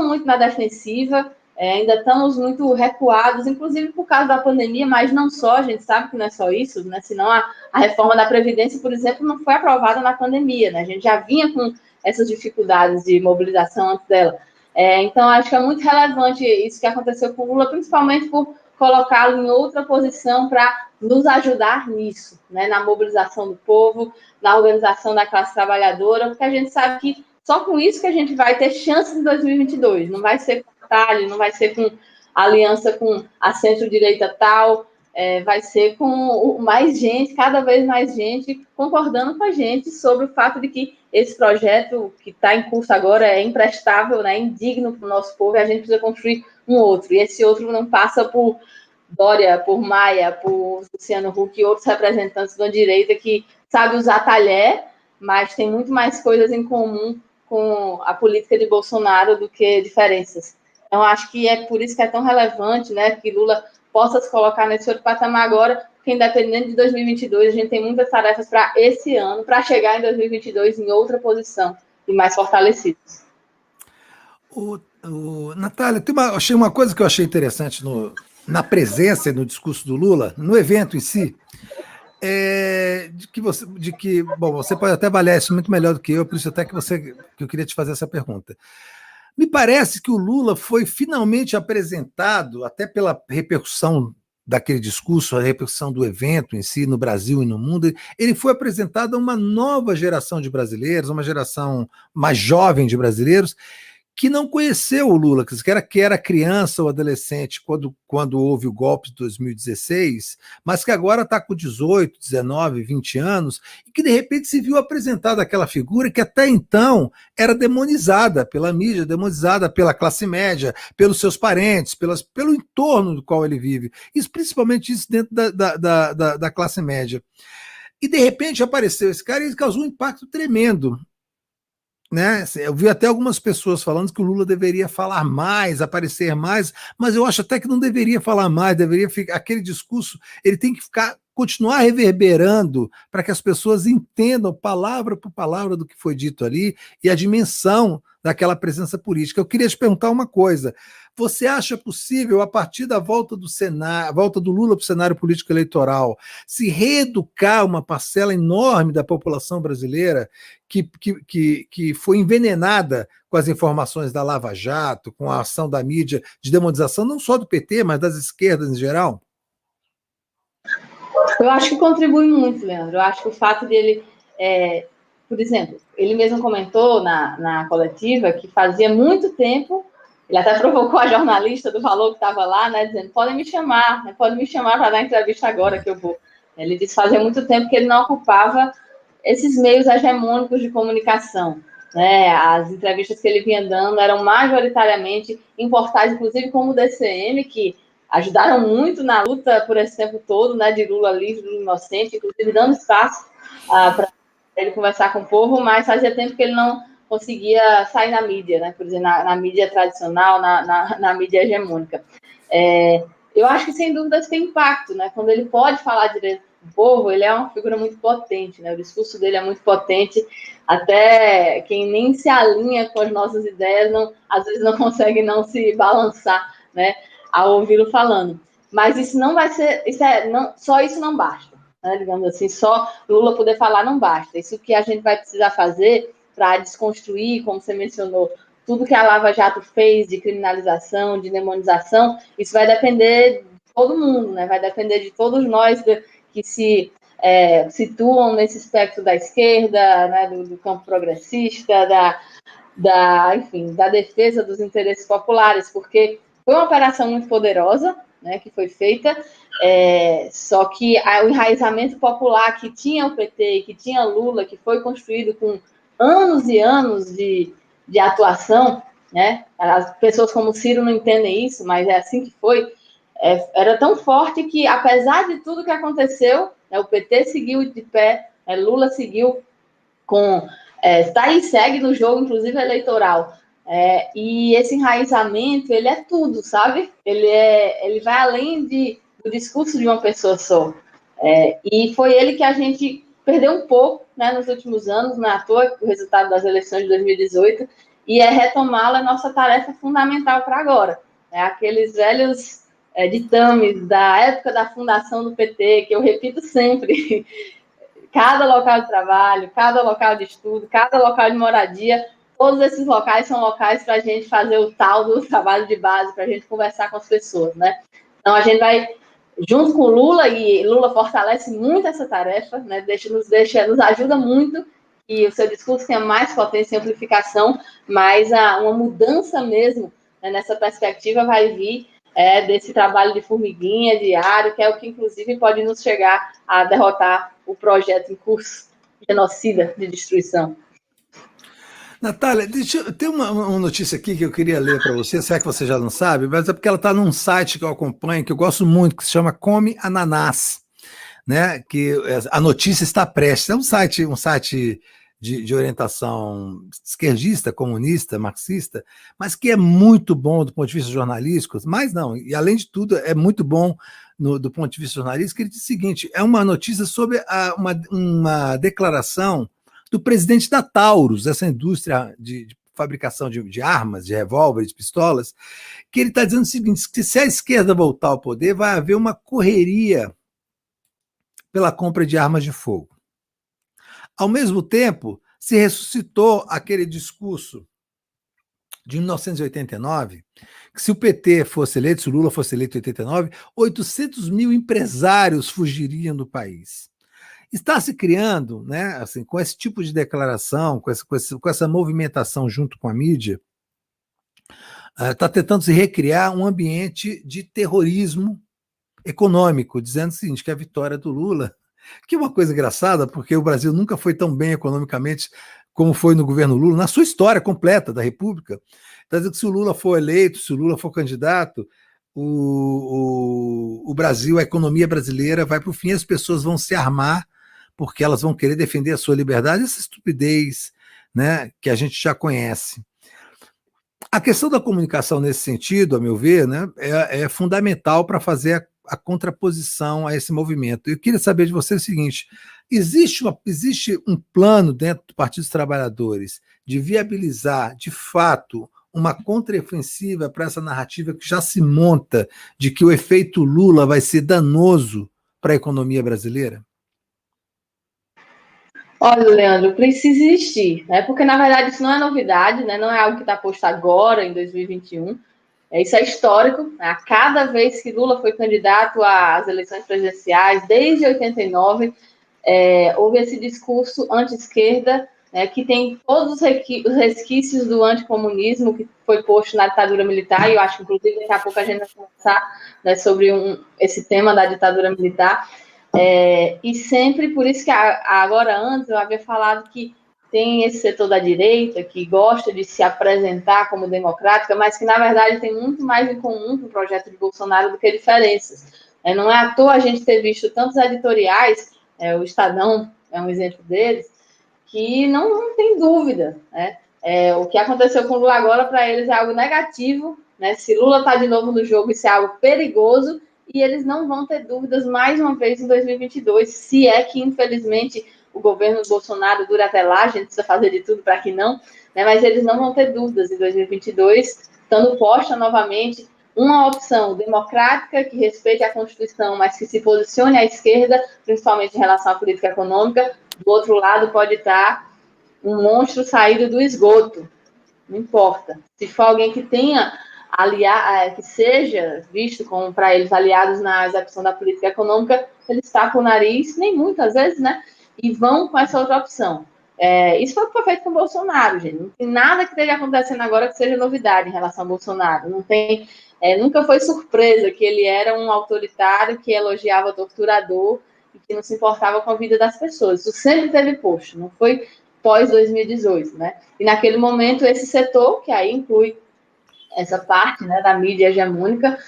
muito na defensiva, ainda estamos muito recuados, inclusive por causa da pandemia, mas não só, a gente sabe que não é só isso, né, senão a reforma da Previdência, por exemplo, não foi aprovada na pandemia, né, a gente já vinha com essas dificuldades de mobilização antes dela. Então, acho que é muito relevante isso que aconteceu com o Lula, principalmente por colocá-lo em outra posição para nos ajudar nisso, né, na mobilização do povo, na organização da classe trabalhadora, porque a gente sabe que só com isso que a gente vai ter chances em 2022, não vai ser com atalho, não vai ser com aliança com a centro-direita tal, vai ser com mais gente, cada vez mais gente, concordando com a gente sobre o fato de que esse projeto que está em curso agora é imprestável, né, indigno para o nosso povo, e a gente precisa construir um outro, e esse outro não passa por Dória, por Maia, por Luciano Huck e outros representantes da direita que sabe usar talher, mas tem muito mais coisas em comum com a política de Bolsonaro do que diferenças. Então, acho que é por isso que é tão relevante, né, que Lula possa se colocar nesse outro patamar agora, porque independente de 2022, a gente tem muitas tarefas para esse ano, para chegar em 2022 em outra posição e mais fortalecidos. Natália, achei uma coisa que eu achei interessante na presença e no discurso do Lula, no evento em si, bom, você pode até avaliar isso muito melhor do que eu, por isso até que eu queria te fazer essa pergunta. Me parece que o Lula foi finalmente apresentado, até pela repercussão daquele discurso, a repercussão do evento em si, no Brasil e no mundo, ele foi apresentado a uma nova geração de brasileiros, uma geração mais jovem de brasileiros, que não conheceu o Lula, que era criança ou adolescente quando houve o golpe de 2016, mas que agora está com 18, 19, 20 anos, e que de repente se viu apresentada aquela figura que até então era demonizada pela mídia, demonizada pela classe média, pelos seus parentes, pelo entorno do qual ele vive, principalmente isso dentro da classe média. E de repente apareceu esse cara e ele causou um impacto tremendo. Né? Eu vi até algumas pessoas falando que o Lula deveria falar mais, aparecer mais, mas eu acho até que não deveria falar mais, deveria ficar, aquele discurso, ele tem que continuar reverberando para que as pessoas entendam palavra por palavra do que foi dito ali e a dimensão daquela presença política. Eu queria te perguntar uma coisa. Você acha possível, a partir da volta do Lula para o cenário político eleitoral, se reeducar uma parcela enorme da população brasileira que foi envenenada com as informações da Lava Jato, com a ação da mídia de demonização, não só do PT, mas das esquerdas em geral? Eu acho que contribui muito, Leandro. Eu acho que o fato dele, por exemplo, ele mesmo comentou na coletiva que fazia muito tempo, ele até provocou a jornalista do Valor que estava lá, né, dizendo, podem me chamar, né, podem me chamar para dar entrevista agora que eu vou. Ele disse que fazia muito tempo que ele não ocupava esses meios hegemônicos de comunicação. Né, as entrevistas que ele vinha dando eram majoritariamente em portais, inclusive como o DCM, que ajudaram muito na luta por esse tempo todo, né, de Lula livre, Lula inocente, inclusive dando espaço para ele conversar com o povo, mas fazia tempo que ele não conseguia sair na mídia, né, por exemplo, na mídia tradicional, na mídia hegemônica. Eu acho que, sem dúvidas, tem impacto, né, quando ele pode falar direito com o povo, ele é uma figura muito potente, né, o discurso dele é muito potente, até quem nem se alinha com as nossas ideias, às vezes não consegue não se balançar, né, ao ouvi-lo falando. Mas isso não vai ser, só isso não basta, né? Digamos assim, só Lula poder falar não basta. Isso que a gente vai precisar fazer para desconstruir, como você mencionou, tudo que a Lava Jato fez de criminalização, de demonização, isso vai depender de todo mundo, né? Vai depender de todos nós que se situam nesse espectro da esquerda, né? do campo progressista, enfim, da defesa dos interesses populares, porque foi uma operação muito poderosa, né, que foi feita, só que o enraizamento popular que tinha o PT e que tinha Lula, que foi construído com anos e anos de atuação, né, as pessoas como Ciro não entendem isso, mas é assim que foi, era tão forte que, apesar de tudo que aconteceu, né, o PT seguiu de pé, Lula seguiu está e segue no jogo, inclusive eleitoral. E esse enraizamento, ele é tudo, sabe? Ele vai além do discurso de uma pessoa só. E foi ele que a gente perdeu um pouco, né, nos últimos anos, não é à toa o resultado das eleições de 2018, e retomá-la é nossa tarefa fundamental para agora. Aqueles velhos ditames da época da fundação do PT, que eu repito sempre, cada local de trabalho, cada local de estudo, cada local de moradia, todos esses locais são locais para a gente fazer o tal do trabalho de base, para a gente conversar com as pessoas, né? Então, a gente vai, junto com o Lula, e Lula fortalece muito essa tarefa, né? Nos ajuda muito, e o seu discurso tenha mais potência e amplificação, mas uma mudança mesmo, né, nessa perspectiva vai vir desse trabalho de formiguinha diário, que é o que, inclusive, pode nos chegar a derrotar o projeto em curso genocida de destruição. Natália, tem uma notícia aqui que eu queria ler para você, se é que você já não sabe, mas é porque ela está num site que eu acompanho, que eu gosto muito, que se chama Come Ananás, né? Que a notícia está prestes. É um site de orientação esquerdista, comunista, marxista, mas que é muito bom do ponto de vista jornalístico, mas não, e além de tudo, é muito bom do ponto de vista jornalístico, ele diz o seguinte, é uma notícia sobre uma declaração do presidente da Taurus, essa indústria de fabricação de armas, de revólveres, de pistolas, que ele está dizendo o seguinte, que se a esquerda voltar ao poder, vai haver uma correria pela compra de armas de fogo. Ao mesmo tempo, se ressuscitou aquele discurso de 1989, que se o PT fosse eleito, se o Lula fosse eleito em 89, 800 mil empresários fugiriam do país. Está se criando, né, assim, com esse tipo de declaração, com essa movimentação junto com a mídia, está tentando se recriar um ambiente de terrorismo econômico, dizendo o seguinte, que a vitória do Lula, que é uma coisa engraçada, porque o Brasil nunca foi tão bem economicamente como foi no governo Lula, na sua história completa da República. Está dizendo que se o Lula for eleito, se o Lula for candidato, o Brasil, a economia brasileira vai para o fim, as pessoas vão se armar porque elas vão querer defender a sua liberdade, essa estupidez, né, que a gente já conhece. A questão da comunicação nesse sentido, a meu ver, né, é fundamental para fazer a contraposição a esse movimento. Eu queria saber de você o seguinte, existe um plano dentro do Partido dos Trabalhadores de viabilizar, de fato, uma contraofensiva para essa narrativa que já se monta de que o efeito Lula vai ser danoso para a economia brasileira? Olha, Leandro, precisa existir, né? Porque, na verdade, isso não é novidade, né? Não é algo que está posto agora, em 2021. Isso é histórico. Né? A cada vez que Lula foi candidato às eleições presidenciais, desde 89, houve esse discurso anti-esquerda, né, que tem todos os resquícios do anticomunismo que foi posto na ditadura militar, e eu acho que, inclusive, daqui a pouco a gente vai conversar, né, sobre esse tema da ditadura militar. E sempre, por isso que agora antes eu havia falado que tem esse setor da direita que gosta de se apresentar como democrática, mas que na verdade tem muito mais em comum com o projeto de Bolsonaro do que diferenças. Não é à toa a gente ter visto tantos editoriais, o Estadão é um exemplo deles, que não tem dúvida, né? O que aconteceu com o Lula agora para eles é algo negativo, né? Se Lula está de novo no jogo, isso é algo perigoso, e eles não vão ter dúvidas mais uma vez em 2022, se é que, infelizmente, o governo Bolsonaro dura até lá, a gente precisa fazer de tudo para que não, né? Mas eles não vão ter dúvidas em 2022, estando posta novamente uma opção democrática que respeite a Constituição, mas que se posicione à esquerda, principalmente em relação à política econômica. Do outro lado pode estar um monstro saído do esgoto, não importa. Se for alguém que tenha que seja visto como, para eles, aliados na execução da política econômica, eles tapam o nariz, nem muitas vezes, né? E vão com essa outra opção. Isso foi o que foi feito com o Bolsonaro, gente. Não tem nada que esteja acontecendo agora que seja novidade em relação ao Bolsonaro. Não tem, nunca foi surpresa que ele era um autoritário que elogiava o torturador e que não se importava com a vida das pessoas. Isso sempre teve posto, não foi pós-2018, né? E naquele momento, esse setor, que aí inclui essa parte, né, da mídia hegemônica,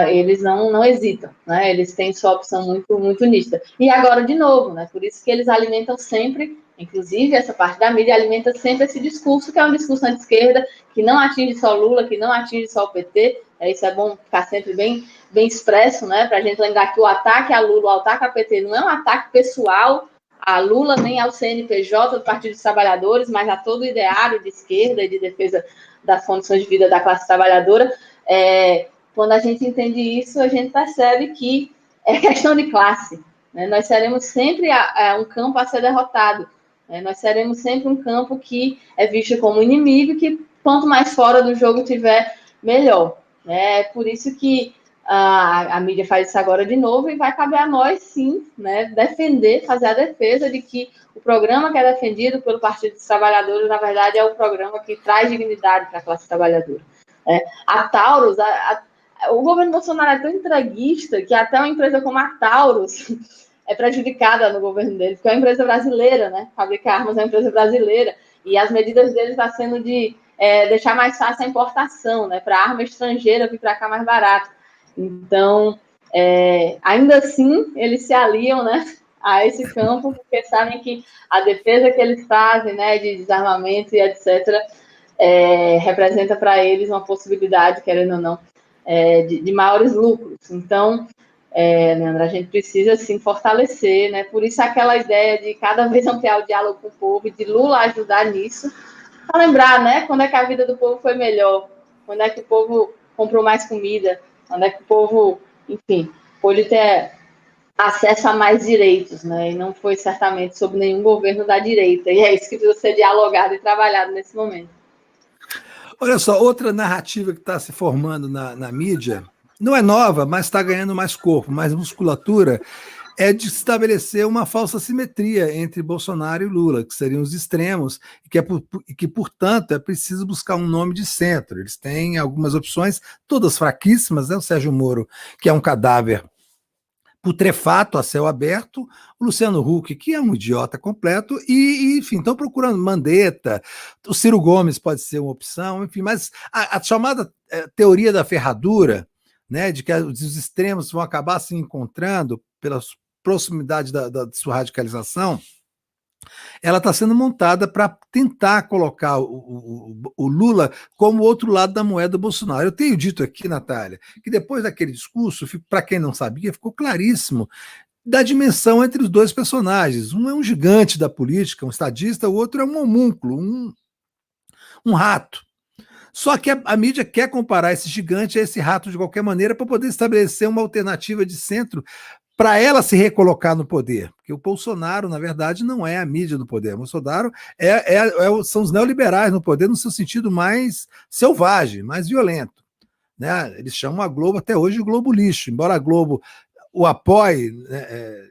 eles não hesitam, né? Eles têm sua opção muito, muito nítida. E agora, de novo, né? Por isso que eles alimentam sempre, inclusive essa parte da mídia alimenta sempre esse discurso, que é um discurso anti-esquerda, que não atinge só Lula, que não atinge só o PT. Isso é bom ficar sempre bem expresso, né? Para a gente lembrar que o ataque a Lula, o ataque a PT não é um ataque pessoal a Lula, nem ao CNPJ do Partido dos Trabalhadores, mas a todo o ideário de esquerda e de defesa das condições de vida da classe trabalhadora. Quando a gente entende isso, a gente percebe que é questão de classe, né? Nós seremos sempre um campo a ser derrotado, né? Nós seremos sempre um campo que é visto como inimigo, que quanto mais fora do jogo tiver, melhor, né? É por isso que a mídia faz isso agora de novo, e vai caber a nós, sim, né, fazer a defesa de que o programa que é defendido pelo Partido dos Trabalhadores, na verdade, é o programa que traz dignidade para a classe trabalhadora. A Taurus, o governo Bolsonaro é tão entreguista que até uma empresa como a Taurus é prejudicada no governo dele, porque é uma empresa brasileira, né? Fabricar armas é uma empresa brasileira, e as medidas dele estão sendo de deixar mais fácil a importação, né, para arma estrangeira vir para cá mais barato. Então, ainda assim, eles se aliam, né, a esse campo, porque sabem que a defesa que eles fazem, né, de desarmamento e etc., representa para eles uma possibilidade, querendo ou não, de maiores lucros. Então, Leandro, a gente precisa, sim, fortalecer, né, por isso aquela ideia de cada vez ampliar o diálogo com o povo e de Lula ajudar nisso, para lembrar, né, quando é que a vida do povo foi melhor, quando é que o povo comprou mais comida, quando é que o povo, enfim, pôde ter acesso a mais direitos, né? E não foi certamente sob nenhum governo da direita. E é isso que precisa ser dialogado e trabalhado nesse momento. Olha só, outra narrativa que está se formando na mídia, não é nova, mas está ganhando mais corpo, mais musculatura, é de estabelecer uma falsa simetria entre Bolsonaro e Lula, que seriam os extremos, e que, portanto, é preciso buscar um nome de centro. Eles têm algumas opções, todas fraquíssimas, né? O Sérgio Moro, que é um cadáver putrefato a céu aberto, o Luciano Huck, que é um idiota completo, e enfim, estão procurando Mandetta, o Ciro Gomes pode ser uma opção, enfim, mas a chamada teoria da ferradura, né, de que os extremos vão acabar se encontrando pela proximidade da sua radicalização, ela está sendo montada para tentar colocar o Lula como o outro lado da moeda do Bolsonaro. Eu tenho dito aqui, Natália, que depois daquele discurso, para quem não sabia, ficou claríssimo da dimensão entre os dois personagens. Um é um gigante da política, um estadista, o outro é um homúnculo, um rato. Só que a mídia quer comparar esse gigante a esse rato de qualquer maneira para poder estabelecer uma alternativa de centro para ela se recolocar no poder. Porque o Bolsonaro, na verdade, não é a mídia do poder. O Bolsonaro são os neoliberais no poder no seu sentido mais selvagem, mais violento. Né? Eles chamam a Globo até hoje de Globo lixo, embora a Globo o apoie, né,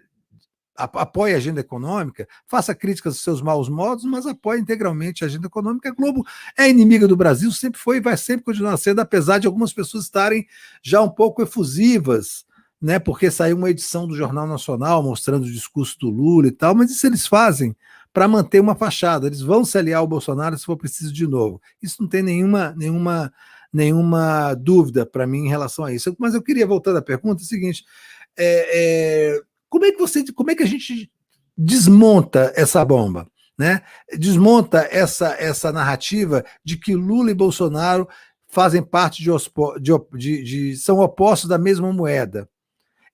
apoie a agenda econômica, faça críticas aos seus maus modos, mas apoie integralmente a agenda econômica. A Globo é inimiga do Brasil, sempre foi e vai sempre continuar sendo, apesar de algumas pessoas estarem já um pouco efusivas, né, porque saiu uma edição do Jornal Nacional mostrando o discurso do Lula e tal, mas isso eles fazem para manter uma fachada, eles vão se aliar ao Bolsonaro se for preciso de novo. Isso não tem nenhuma dúvida para mim em relação a isso. Mas eu queria voltar à pergunta, é o seguinte, como é que a gente desmonta essa bomba, né? Desmonta essa narrativa de que Lula e Bolsonaro fazem parte são opostos da mesma moeda.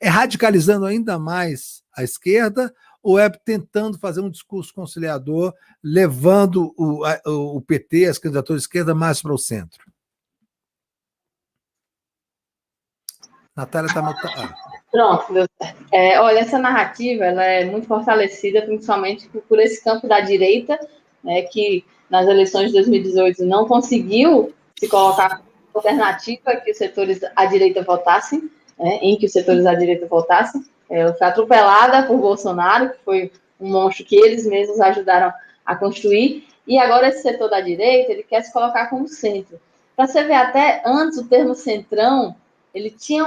É radicalizando ainda mais a esquerda ou é tentando fazer um discurso conciliador, levando o PT, as candidaturas de esquerda, mais para o centro? Natália está montada. Pronto, deu certo. Olha, essa narrativa ela é muito fortalecida, principalmente por esse campo da direita, né, que nas eleições de 2018 não conseguiu se colocar como alternativa que os setores à direita votassem, né, em que os setores à direita votassem. Ela foi atropelada por Bolsonaro, que foi um monstro que eles mesmos ajudaram a construir, e agora esse setor da direita ele quer se colocar como centro. Para você ver, até antes o termo centrão ele tinha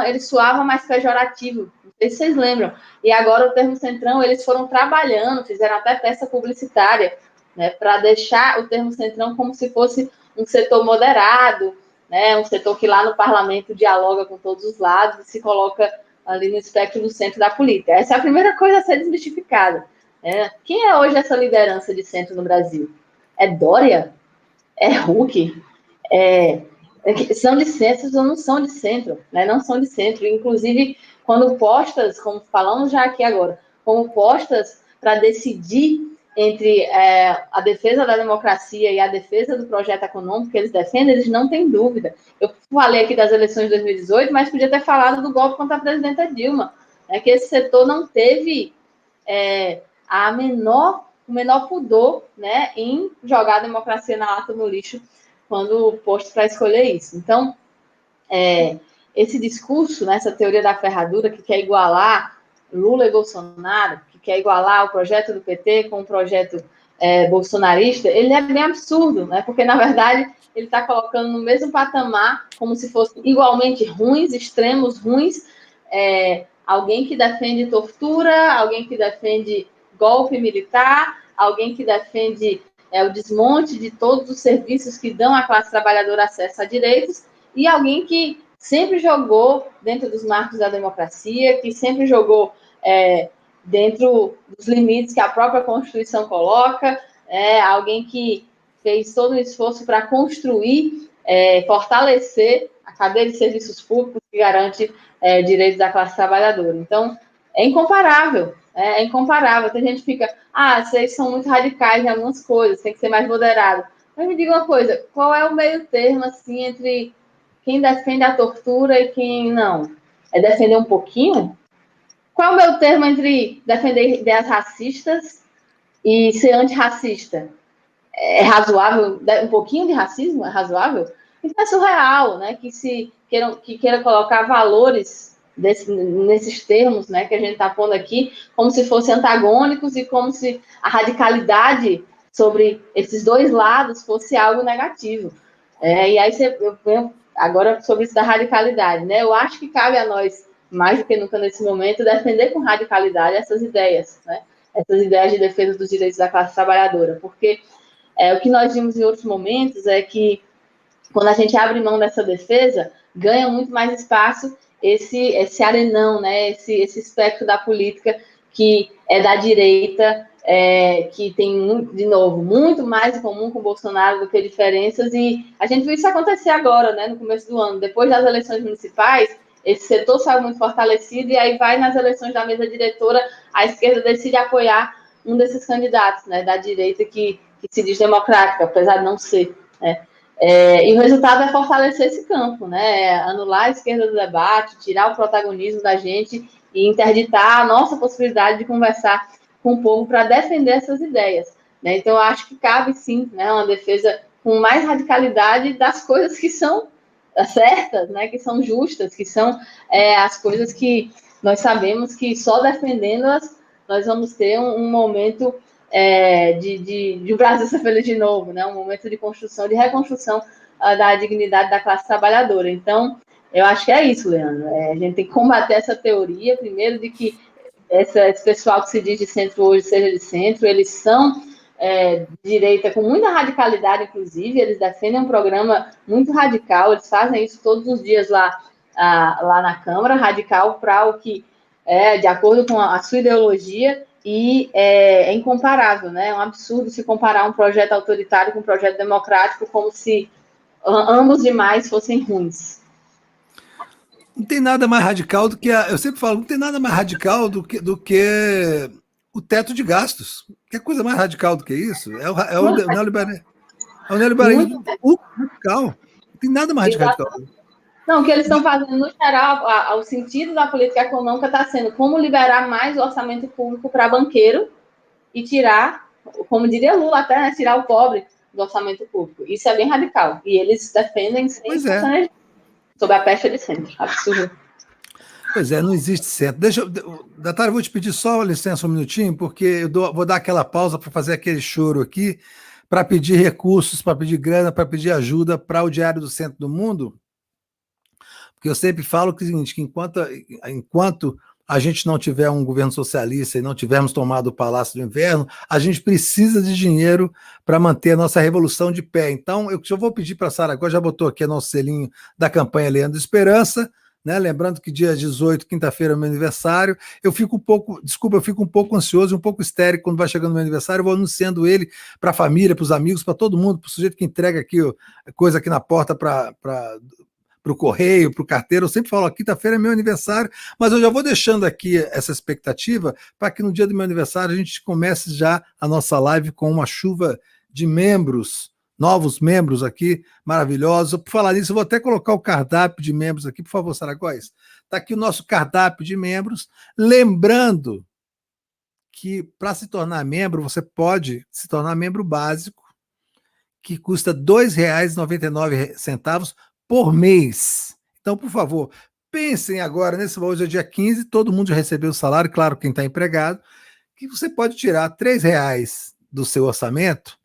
ele soava mais pejorativo, não sei se vocês lembram. E agora o termo centrão, eles foram trabalhando, fizeram até peça publicitária, né, para deixar o termo centrão como se fosse um setor moderado, né, um setor que lá no parlamento dialoga com todos os lados e se coloca ali no espectro do centro da política. Essa é a primeira coisa a ser desmistificada. Né? Quem é hoje essa liderança de centro no Brasil? É Dória? É Huck? São de centro ou não são de centro, né? Não são de centro. Inclusive, quando postas, como falamos já aqui agora, como postas para decidir entre a defesa da democracia e a defesa do projeto econômico que eles defendem, eles não têm dúvida. Eu falei aqui das eleições de 2018, mas podia ter falado do golpe contra a presidenta Dilma, né, que esse setor não teve o menor pudor, né, em jogar a democracia na lata no lixo quando posto para escolher isso. Então, esse discurso, né, essa teoria da ferradura que quer igualar Lula e Bolsonaro, que quer igualar o projeto do PT com o projeto bolsonarista, ele é bem absurdo, né, porque, na verdade, ele está colocando no mesmo patamar, como se fossem igualmente ruins, extremos ruins, alguém que defende tortura, alguém que defende golpe militar, alguém que defende o desmonte de todos os serviços que dão à classe trabalhadora acesso a direitos, e alguém que sempre jogou dentro dos marcos da democracia, que sempre jogou dentro dos limites que a própria Constituição coloca, alguém que fez todo um esforço para construir, fortalecer a cadeia de serviços públicos que garante direitos da classe trabalhadora. Então, é incomparável. É incomparável. Tem gente que fica, vocês são muito radicais em algumas coisas, tem que ser mais moderado. Mas me diga uma coisa, qual é o meio termo, assim, entre quem defende a tortura e quem não? É defender um pouquinho? Qual é o meio termo entre defender ideias racistas e ser antirracista? É razoável? Um pouquinho de racismo é razoável? Então é surreal, né? Que queira colocar valores nesses termos, né, que a gente está pondo aqui, como se fossem antagônicos e como se a radicalidade sobre esses dois lados fosse algo negativo. E aí eu venho agora sobre isso da radicalidade, né? Eu acho que cabe a nós, mais do que nunca nesse momento, defender com radicalidade essas ideias, né? Essas ideias de defesa dos direitos da classe trabalhadora, porque o que nós vimos em outros momentos é que quando a gente abre mão dessa defesa, ganha muito mais espaço esse arenão, né? Esse espectro da política que é da direita, que tem, de novo, muito mais em comum com o Bolsonaro do que diferenças, e a gente viu isso acontecer agora, né, no começo do ano. Depois das eleições municipais, esse setor saiu muito fortalecido, e aí vai nas eleições da mesa diretora, a esquerda decide apoiar um desses candidatos, né, da direita que se diz democrática, apesar de não ser, né. E o resultado é fortalecer esse campo, né? Anular a esquerda do debate, tirar o protagonismo da gente e interditar a nossa possibilidade de conversar com o povo para defender essas ideias, né? Então, eu acho que cabe, sim, né, uma defesa com mais radicalidade das coisas que são certas, né, que são justas, que são as coisas que nós sabemos que só defendendo-as nós vamos ter um momento de o Brasil ser feliz de novo, né? Um momento de construção, de reconstrução da dignidade da classe trabalhadora. Então, eu acho que é isso, Leandro. A gente tem que combater essa teoria, primeiro, de que esse pessoal que se diz de centro hoje seja de centro, eles são de direita com muita radicalidade, inclusive, eles defendem um programa muito radical, eles fazem isso todos os dias lá na Câmara, radical para o que de acordo com a sua ideologia, e é incomparável, né? É um absurdo se comparar um projeto autoritário com um projeto democrático, como se ambos demais fossem ruins. Não tem nada mais radical do que eu sempre falo, não tem nada mais radical do que o teto de gastos. Que coisa mais radical do que isso? É o neoliberalismo. É o neoliberalismo radical. Não tem nada mais radical. Não, o que eles estão fazendo, no geral, o sentido da política econômica está sendo como liberar mais o orçamento público para banqueiro e tirar, como diria Lula até, né, tirar o pobre do orçamento público. Isso é bem radical. E eles defendem sempre sob a pecha de centro. Absurdo. Pois é, não existe centro. Natália, eu vou te pedir só licença um minutinho, porque eu vou dar aquela pausa para fazer aquele choro aqui, para pedir recursos, para pedir grana, para pedir ajuda para o Diário do Centro do Mundo. Porque eu sempre falo que é o seguinte, que enquanto a gente não tiver um governo socialista e não tivermos tomado o Palácio do Inverno, a gente precisa de dinheiro para manter a nossa revolução de pé. Então, eu vou pedir para a Sara, agora já botou aqui o nosso selinho da campanha Leandro Esperança, né? Lembrando que dia 18, quinta-feira, é meu aniversário. Eu fico um pouco ansioso, um pouco histérico quando vai chegando o meu aniversário, eu vou anunciando ele para a família, para os amigos, para todo mundo, para o sujeito que entrega aqui coisa aqui na porta para o correio, para o carteiro. Eu sempre falo, quinta-feira é meu aniversário, mas eu já vou deixando aqui essa expectativa para que no dia do meu aniversário a gente comece já a nossa live com uma chuva de membros, novos membros aqui, maravilhosos. Por falar nisso, eu vou até colocar o cardápio de membros aqui, por favor, Sara Góes. Está aqui o nosso cardápio de membros. Lembrando que para se tornar membro, você pode se tornar membro básico, que custa R$ 2,99 por mês. Então, por favor, pensem agora, hoje é dia 15, todo mundo já recebeu o salário, claro, quem está empregado, que você pode tirar R$ 3 do seu orçamento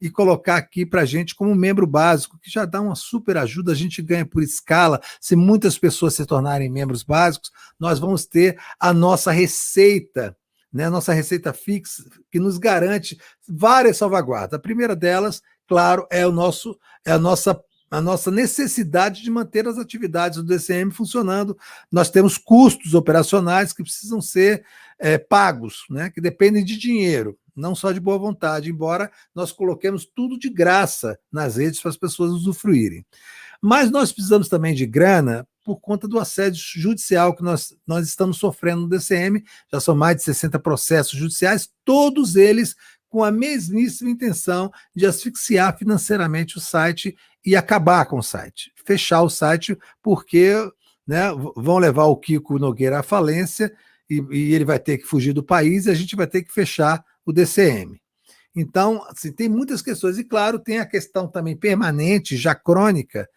e colocar aqui para a gente como membro básico, que já dá uma super ajuda, a gente ganha por escala. Se muitas pessoas se tornarem membros básicos, nós vamos ter a nossa receita, né, a nossa receita fixa, que nos garante várias salvaguardas. A primeira delas, claro, é a nossa necessidade de manter as atividades do DCM funcionando. Nós temos custos operacionais que precisam ser pagos, né, que dependem de dinheiro, não só de boa vontade, embora nós coloquemos tudo de graça nas redes para as pessoas usufruírem. Mas nós precisamos também de grana por conta do assédio judicial que nós estamos sofrendo no DCM. Já são mais de 60 processos judiciais, todos eles com a mesmíssima intenção de asfixiar financeiramente o site e acabar com o site, fechar o site, porque, né, vão levar o Kiko Nogueira à falência e ele vai ter que fugir do país e a gente vai ter que fechar o DCM. Então, assim, tem muitas questões. E, claro, tem a questão também permanente, já crônica,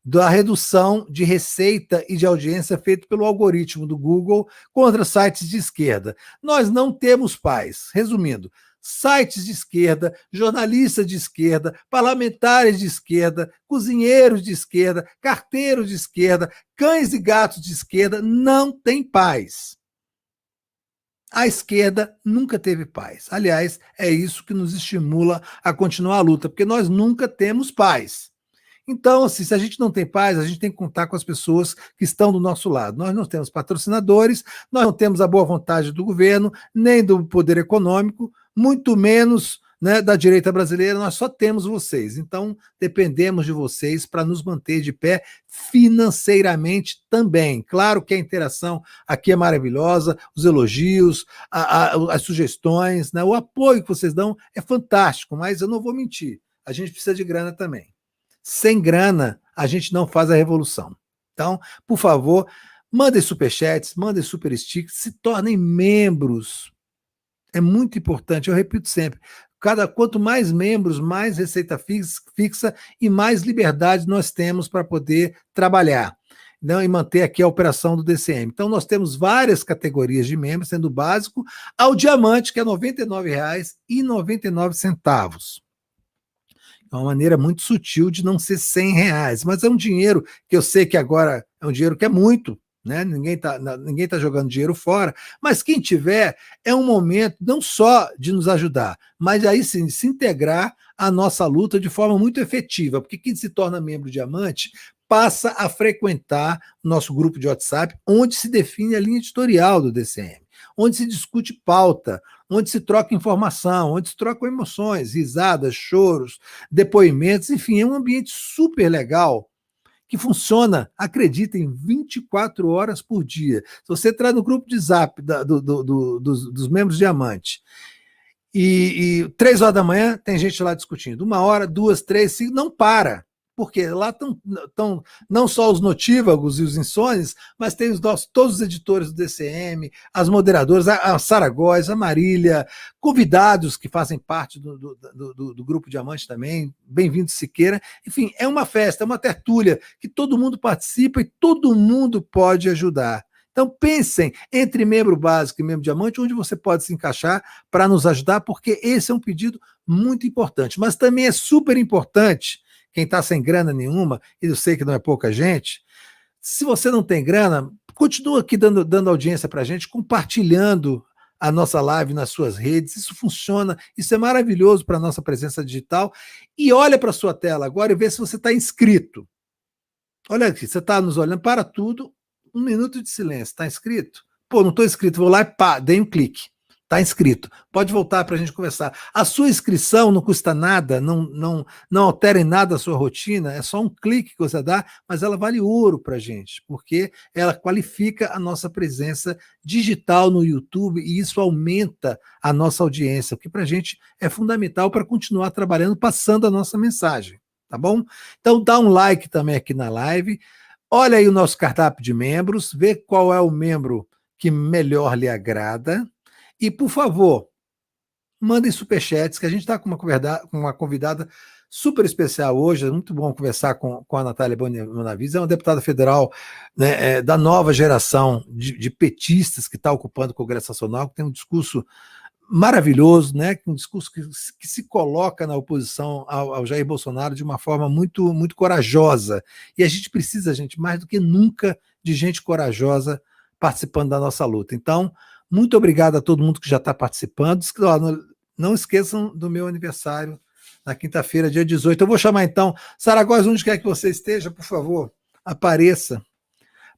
da redução de receita e de audiência feita pelo algoritmo do Google contra sites de esquerda. Nós não temos paz. Resumindo, sites de esquerda, jornalistas de esquerda, parlamentares de esquerda, cozinheiros de esquerda, carteiros de esquerda, cães e gatos de esquerda não têm paz. A esquerda nunca teve paz. Aliás, é isso que nos estimula a continuar a luta, porque nós nunca temos paz. Então, assim, se a gente não tem paz, a gente tem que contar com as pessoas que estão do nosso lado. Nós não temos patrocinadores, nós não temos a boa vontade do governo, nem do poder econômico, muito menos, né, da direita brasileira, nós só temos vocês. Então, dependemos de vocês para nos manter de pé financeiramente também. Claro que a interação aqui é maravilhosa, os elogios, as sugestões, né, o apoio que vocês dão é fantástico, mas eu não vou mentir, a gente precisa de grana também. Sem grana, a gente não faz a revolução. Então, por favor, mandem superchats, mandem super stickers, se tornem membros. É muito importante, eu repito sempre, quanto mais membros, mais receita fixa e mais liberdade nós temos para poder trabalhar, né, e manter aqui a operação do DCM. Então, nós temos várias categorias de membros, sendo o básico ao diamante, que é R$ 99,99. É uma maneira muito sutil de não ser R$ 100, mas é um dinheiro que eu sei que agora é um dinheiro que é muito, né? Ninguém tá jogando dinheiro fora, mas quem tiver, é um momento não só de nos ajudar, mas aí sim, de se integrar à nossa luta de forma muito efetiva, porque quem se torna membro diamante passa a frequentar o nosso grupo de WhatsApp, onde se define a linha editorial do DCM, onde se discute pauta, onde se troca informação, onde se trocam emoções, risadas, choros, depoimentos, enfim, é um ambiente super legal que funciona, acreditem, 24 horas por dia. Se você entrar no grupo de Zap dos membros diamante e 3 horas da manhã tem gente lá discutindo, 1 hora, 2, 3, 5, não para. Porque lá estão não só os notívagos e os insônios, mas tem todos os editores do DCM, as moderadoras, a Sara Góes, a Marília, convidados que fazem parte do Grupo Diamante também, bem-vindo Siqueira. Enfim, é uma festa, é uma tertúlia que todo mundo participa e todo mundo pode ajudar. Então pensem entre membro básico e membro diamante, onde você pode se encaixar para nos ajudar, porque esse é um pedido muito importante. Mas também é super importante, quem está sem grana nenhuma, e eu sei que não é pouca gente, se você não tem grana, continua aqui dando audiência para a gente, compartilhando a nossa live nas suas redes, isso funciona, isso é maravilhoso para a nossa presença digital, e olha para a sua tela agora e vê se você está inscrito. Olha aqui, você está nos olhando, para tudo, 1 minuto de silêncio, está inscrito? Pô, não estou inscrito, vou lá e pá, dei um clique. Está inscrito. Pode voltar para a gente conversar. A sua inscrição não custa nada, não altera em nada a sua rotina, é só um clique que você dá, mas ela vale ouro para a gente, porque ela qualifica a nossa presença digital no YouTube e isso aumenta a nossa audiência, o que para a gente é fundamental para continuar trabalhando, passando a nossa mensagem, tá bom? Então dá um like também aqui na live, olha aí o nosso cardápio de membros, vê qual é o membro que melhor lhe agrada. E, por favor, mandem superchats, que a gente está com uma convidada super especial hoje. É muito bom conversar com a Natália Bonavides, é uma deputada federal, né, da nova geração de petistas que está ocupando o Congresso Nacional, que tem um discurso maravilhoso, né, um discurso que se coloca na oposição ao Jair Bolsonaro de uma forma muito, muito corajosa. E a gente precisa, gente, mais do que nunca, de gente corajosa participando da nossa luta. Então, muito obrigado a todo mundo que já está participando. Não esqueçam do meu aniversário, na quinta-feira, dia 18. Eu vou chamar então, Sara Góes, onde quer que você esteja, por favor, apareça,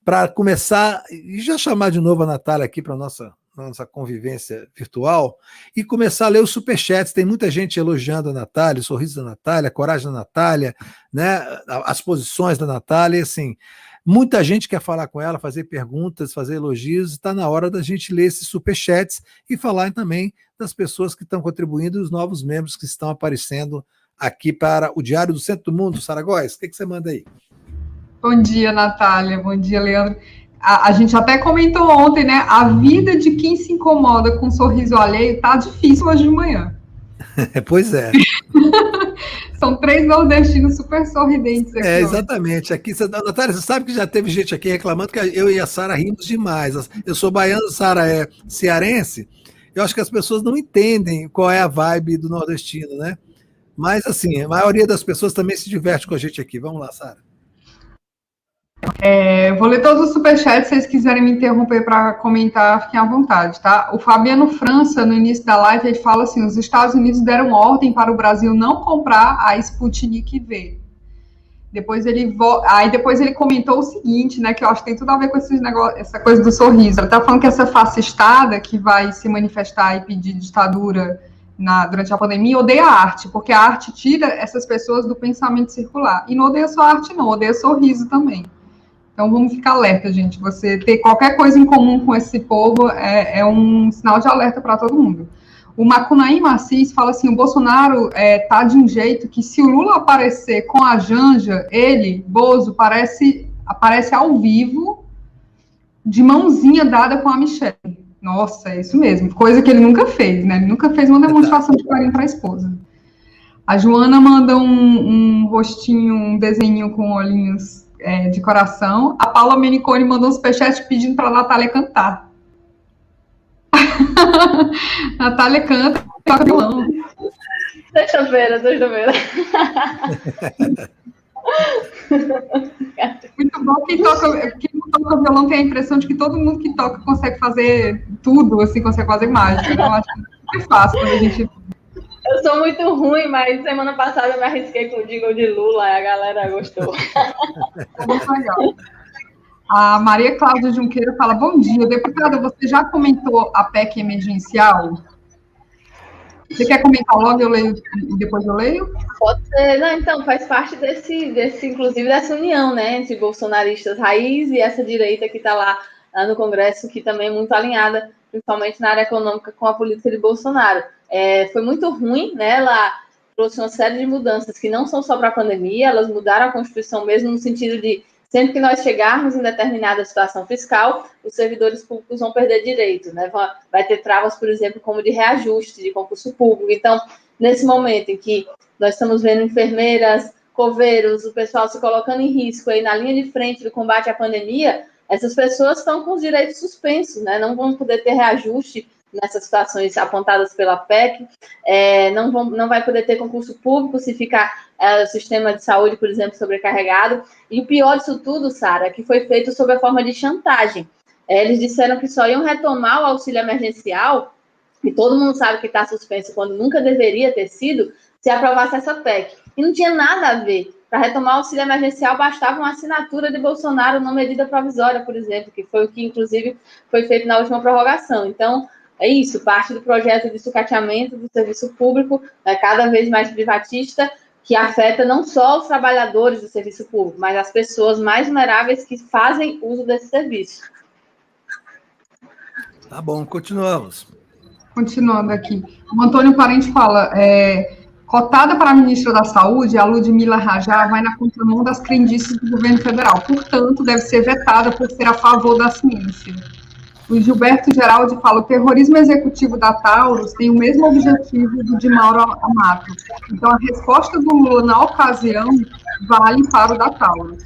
para começar, e já chamar de novo a Natália aqui para a nossa convivência virtual, e começar a ler os superchats. Tem muita gente elogiando a Natália, o sorriso da Natália, a coragem da Natália, né, as posições da Natália, e assim... Muita gente quer falar com ela, fazer perguntas, fazer elogios, está na hora da gente ler esses superchats e falar também das pessoas que estão contribuindo e os novos membros que estão aparecendo aqui para o Diário do Centro do Mundo. Sara Góes, o que você manda aí? Bom dia, Natália. Bom dia, Leandro. A gente até comentou ontem, né? A vida de quem se incomoda com um sorriso alheio tá difícil hoje de manhã. Pois é. São 3 nordestinos super sorridentes aqui. Exatamente. Aqui, Natália, você sabe que já teve gente aqui reclamando que eu e a Sara rimos demais. Eu sou baiano, a Sara é cearense. Eu acho que as pessoas não entendem qual é a vibe do nordestino, né? Mas, assim, a maioria das pessoas também se diverte com a gente aqui. Vamos lá, Sara. Vou ler todos os superchats, se vocês quiserem me interromper para comentar, fiquem à vontade, tá? O Fabiano França, no início da live, ele fala assim, os Estados Unidos deram ordem para o Brasil não comprar a Sputnik V. Depois ele comentou o seguinte, né, que eu acho que tem tudo a ver com essa coisa do sorriso. Ele está falando que essa fascistada que vai se manifestar e pedir ditadura durante a pandemia odeia a arte, porque a arte tira essas pessoas do pensamento circular. E não odeia só a arte, não, odeia sorriso também. Então, vamos ficar alerta, gente. Você ter qualquer coisa em comum com esse povo é um sinal de alerta para todo mundo. O Macunaí Macis fala assim, o Bolsonaro tá de um jeito que se o Lula aparecer com a Janja, ele, Bozo, aparece ao vivo, de mãozinha dada com a Michelle. Nossa, é isso mesmo. Coisa que ele nunca fez, né? Ele nunca fez uma demonstração de carinho para a esposa. A Joana manda um rostinho, um desenho com olhinhos de coração. A Paula Menicone mandou um superchat pedindo para a Natália cantar. Natália canta, toca violão. Sexta-feira. Muito bom. Quem não toca violão tem a impressão de que todo mundo que toca consegue fazer tudo, assim, consegue fazer mágica. Então, acho que é fácil quando a gente... Eu sou muito ruim, mas semana passada eu me arrisquei com o jingle de Lula e a galera gostou. Muito legal. A Maria Cláudia Junqueira fala, bom dia, deputada, você já comentou a PEC emergencial? Você quer comentar logo, eu leio e depois eu leio? Pode ser, não, então, faz parte inclusive dessa união, né, entre bolsonaristas raiz e essa direita que está lá no Congresso, que também é muito alinhada, principalmente na área econômica, com a política de Bolsonaro. Foi muito ruim, né, ela trouxe uma série de mudanças que não são só para a pandemia, elas mudaram a Constituição mesmo no sentido de sempre que nós chegarmos em determinada situação fiscal, os servidores públicos vão perder direito, né? Vai ter travas, por exemplo, como de reajuste de concurso público. Então, nesse momento em que nós estamos vendo enfermeiras, coveiros, o pessoal se colocando em risco aí na linha de frente do combate à pandemia, essas pessoas estão com os direitos suspensos, né? Não vão poder ter reajuste nessas situações apontadas pela PEC, não vai poder ter concurso público se ficar o sistema de saúde, por exemplo, sobrecarregado. E o pior disso tudo, Sara, é que foi feito sob a forma de chantagem. Eles disseram que só iam retomar o auxílio emergencial, e todo mundo sabe que está suspenso quando nunca deveria ter sido, se aprovasse essa PEC. E não tinha nada a ver. Para retomar o auxílio emergencial, bastava uma assinatura de Bolsonaro numa medida provisória, por exemplo, que foi o que, inclusive, foi feito na última prorrogação. Então, é isso, parte do projeto de sucateamento do serviço público, cada vez mais privatista, que afeta não só os trabalhadores do serviço público, mas as pessoas mais vulneráveis que fazem uso desse serviço. Tá bom, continuamos. Continuando aqui. O Antônio Parente fala, cotada para a ministra da Saúde, a Ludmila Rajá vai na contramão das crendices do governo federal, portanto, deve ser vetada por ser a favor da ciência. O Gilberto Geraldi fala, o terrorismo executivo da Taurus tem o mesmo objetivo do de Mauro Amato. Então, a resposta do Lula na ocasião vale para o da Taurus.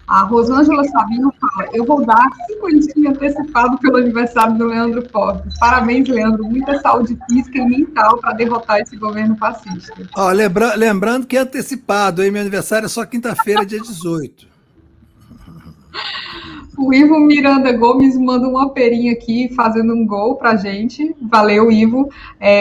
A Rosângela Sabino fala, eu vou dar 50 antecipado pelo aniversário do Leandro Portes. Parabéns, Leandro. Muita saúde física e mental para derrotar esse governo fascista. Ó, lembrando que é antecipado, hein? Meu aniversário é só quinta-feira, dia 18. O Ivo Miranda Gomes manda uma perinha aqui, fazendo um gol pra gente. Valeu, Ivo.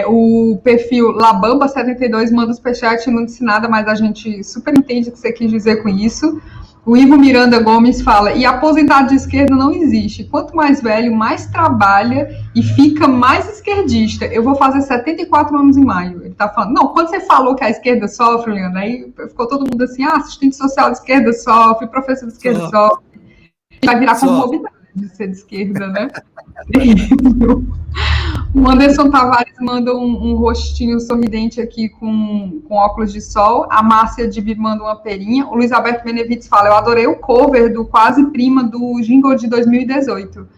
O perfil Labamba72 manda o superchat, não disse nada, mas a gente super entende o que você quis dizer com isso. O Ivo Miranda Gomes fala, e aposentado de esquerda não existe. Quanto mais velho, mais trabalha e fica mais esquerdista. Eu vou fazer 74 anos em maio. Ele tá falando, não, quando você falou que a esquerda sofre, Leandro, aí ficou todo mundo assim, assistente social de esquerda sofre, professor de esquerda sofre. Vai virar como mobilidade de ser de esquerda, né? O Anderson Tavares manda um rostinho sorridente aqui com óculos de sol. A Márcia Dib manda uma perinha. O Luiz Alberto Benevides fala, eu adorei o cover do Quase Prima do jingle de 2018.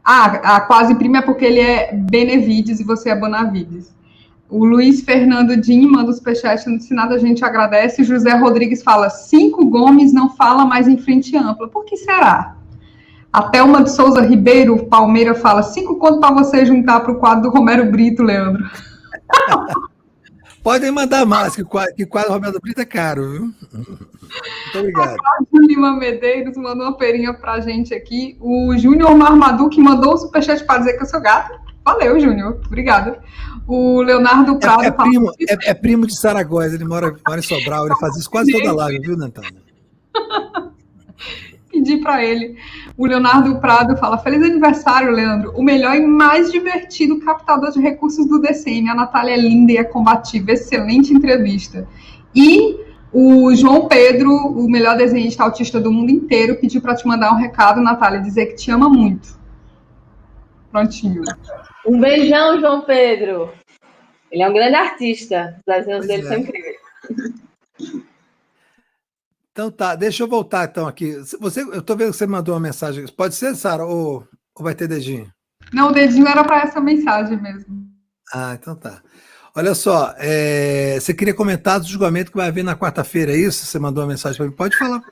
A Quase Prima é porque ele é Benevides e você é Bonavides. O Luiz Fernando Din manda o superchat, não disse nada, a gente agradece. José Rodrigues fala, 5 Gomes não fala mais em frente ampla. Por que será? A Thelma de Souza Ribeiro, Palmeira, fala, 5 conto para você juntar para o quadro do Romero Brito, Leandro. Podem mandar mais, que o quadro do Romero Brito é caro, viu? Muito obrigado. O Lima Medeiros mandou uma perinha para a gente aqui. O Júnior Marmaduque mandou o superchat para dizer que eu sou gato. Valeu, Júnior. Obrigada. O Leonardo Prado é primo de Saragóis, ele mora em Sobral, ele faz isso quase toda live, viu, Nantana? Pedi para ele. O Leonardo Prado fala, feliz aniversário, Leandro. O melhor e mais divertido captador de recursos do DCM. A Natália é linda e é combativa. Excelente entrevista. E o João Pedro, o melhor desenhista autista do mundo inteiro, pediu para te mandar um recado, Natália, dizer que te ama muito. Prontinho. Um beijão, João Pedro. Ele é um grande artista. Os desenhos dele são incríveis. Então tá, deixa eu voltar então aqui. Eu tô vendo que você mandou uma mensagem. Pode ser, Sara, ou vai ter dedinho? Não, o dedinho era para essa mensagem mesmo. Ah, então tá. Olha só, você queria comentar do julgamento que vai haver na quarta-feira, é isso? Você mandou uma mensagem para mim? Pode falar.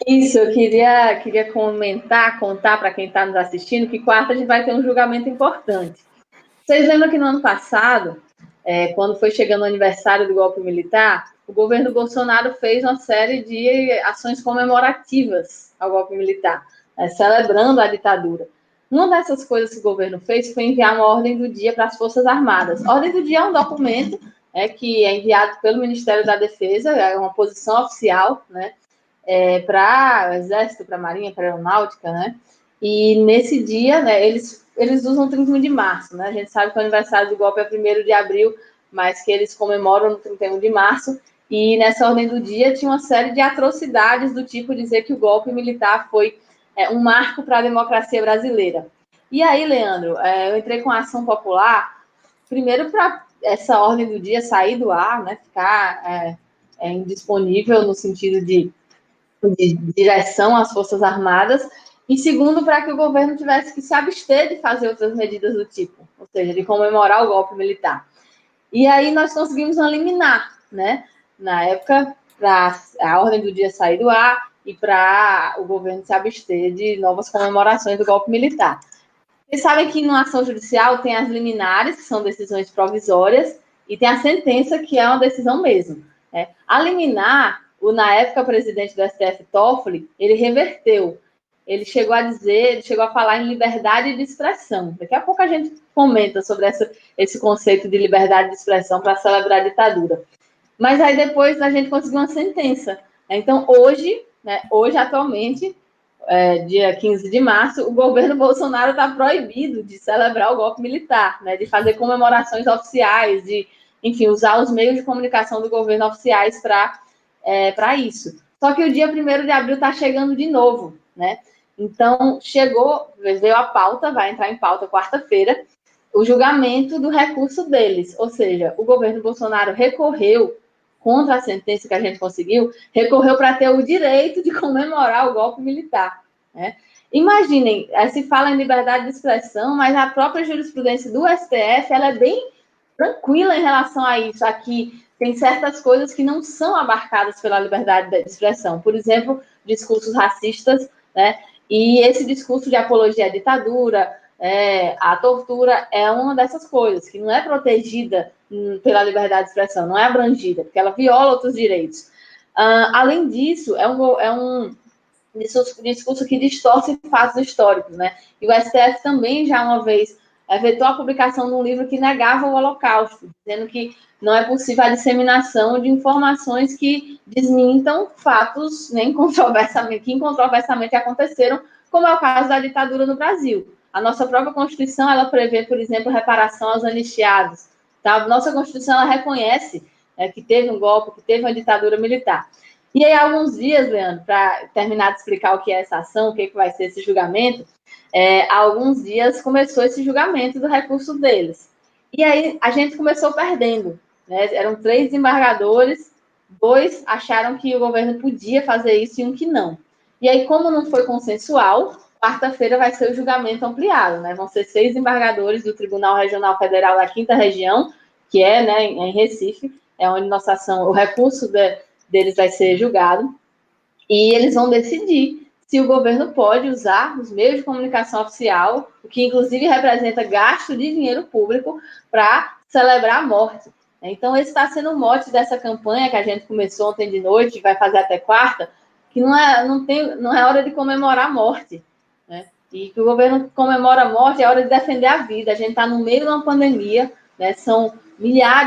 Isso, eu queria contar para quem está nos assistindo, que quarta a gente vai ter um julgamento importante. Vocês lembram que no ano passado, quando foi chegando o aniversário do golpe militar, o governo Bolsonaro fez uma série de ações comemorativas ao golpe militar, celebrando a ditadura. Uma dessas coisas que o governo fez foi enviar uma ordem do dia para as Forças Armadas. A ordem do dia é um documento que é enviado pelo Ministério da Defesa, é uma posição oficial, né, para o Exército, para a Marinha, para a Aeronáutica, né? E nesse dia, né, eles usam o 31 de março, né? A gente sabe que o aniversário do golpe é 1º de abril, mas que eles comemoram no 31 de março. E nessa ordem do dia tinha uma série de atrocidades do tipo dizer que o golpe militar foi um marco para a democracia brasileira. E aí, Leandro, eu entrei com a ação popular, primeiro para essa ordem do dia sair do ar, né, ficar indisponível no sentido de direção às Forças Armadas, e segundo, para que o governo tivesse que se abster de fazer outras medidas do tipo, ou seja, de comemorar o golpe militar. E aí nós conseguimos uma liminar, né, na época, para a ordem do dia sair do ar e para o governo se abster de novas comemorações do golpe militar. Vocês sabem que na ação judicial tem as liminares, que são decisões provisórias, e tem a sentença, que é uma decisão mesmo. A liminar, na época, o presidente do STF, Toffoli, ele reverteu. Ele chegou a falar em liberdade de expressão. Daqui a pouco a gente comenta sobre esse conceito de liberdade de expressão para celebrar a ditadura. Mas aí depois a gente conseguiu uma sentença. Então, hoje, atualmente, dia 15 de março, o governo Bolsonaro está proibido de celebrar o golpe militar, né, de fazer comemorações oficiais, de, enfim, usar os meios de comunicação do governo oficiais para isso. Só que o dia 1º de abril está chegando de novo, né? Então, veio a pauta, vai entrar em pauta quarta-feira, o julgamento do recurso deles. Ou seja, o governo Bolsonaro recorreu contra a sentença que a gente conseguiu, recorreu para ter o direito de comemorar o golpe militar, né? Imaginem, se fala em liberdade de expressão, mas a própria jurisprudência do STF, ela é bem tranquila em relação a isso. Aqui tem certas coisas que não são abarcadas pela liberdade de expressão. Por exemplo, discursos racistas, né? E esse discurso de apologia à ditadura, a tortura, é uma dessas coisas que não é protegida pela liberdade de expressão, não é abrangida, porque ela viola outros direitos. Além disso, é um discurso que distorce fatos históricos, né? E o STF também, já uma vez, vetou a publicação de um livro que negava o Holocausto, dizendo que não é possível a disseminação de informações que desmintam fatos que incontroversamente aconteceram, como é o caso da ditadura no Brasil. A nossa própria Constituição, ela prevê, por exemplo, reparação aos anistiados. Tá? A nossa Constituição, ela reconhece que teve um golpe, que teve uma ditadura militar. E aí, há alguns dias, Leandro, para terminar de explicar o que é essa ação, o que vai ser esse julgamento, há alguns dias começou esse julgamento do recurso deles. E aí, a gente começou perdendo, né? Eram 3 desembargadores, 2 acharam que o governo podia fazer isso e um que não. E aí, como não foi consensual, quarta-feira vai ser o julgamento ampliado, né? Vão ser 6 desembargadores do Tribunal Regional Federal da 5ª Região, que é, né, em Recife, é onde nossa ação, o recurso deles vai ser julgado, e eles vão decidir se o governo pode usar os meios de comunicação oficial, o que inclusive representa gasto de dinheiro público, para celebrar a morte. Então, esse está sendo o mote dessa campanha que a gente começou ontem de noite, vai fazer até quarta, que não é hora de comemorar a morte, né? E que o governo comemora a morte, é hora de defender a vida. A gente está no meio de uma pandemia, né? São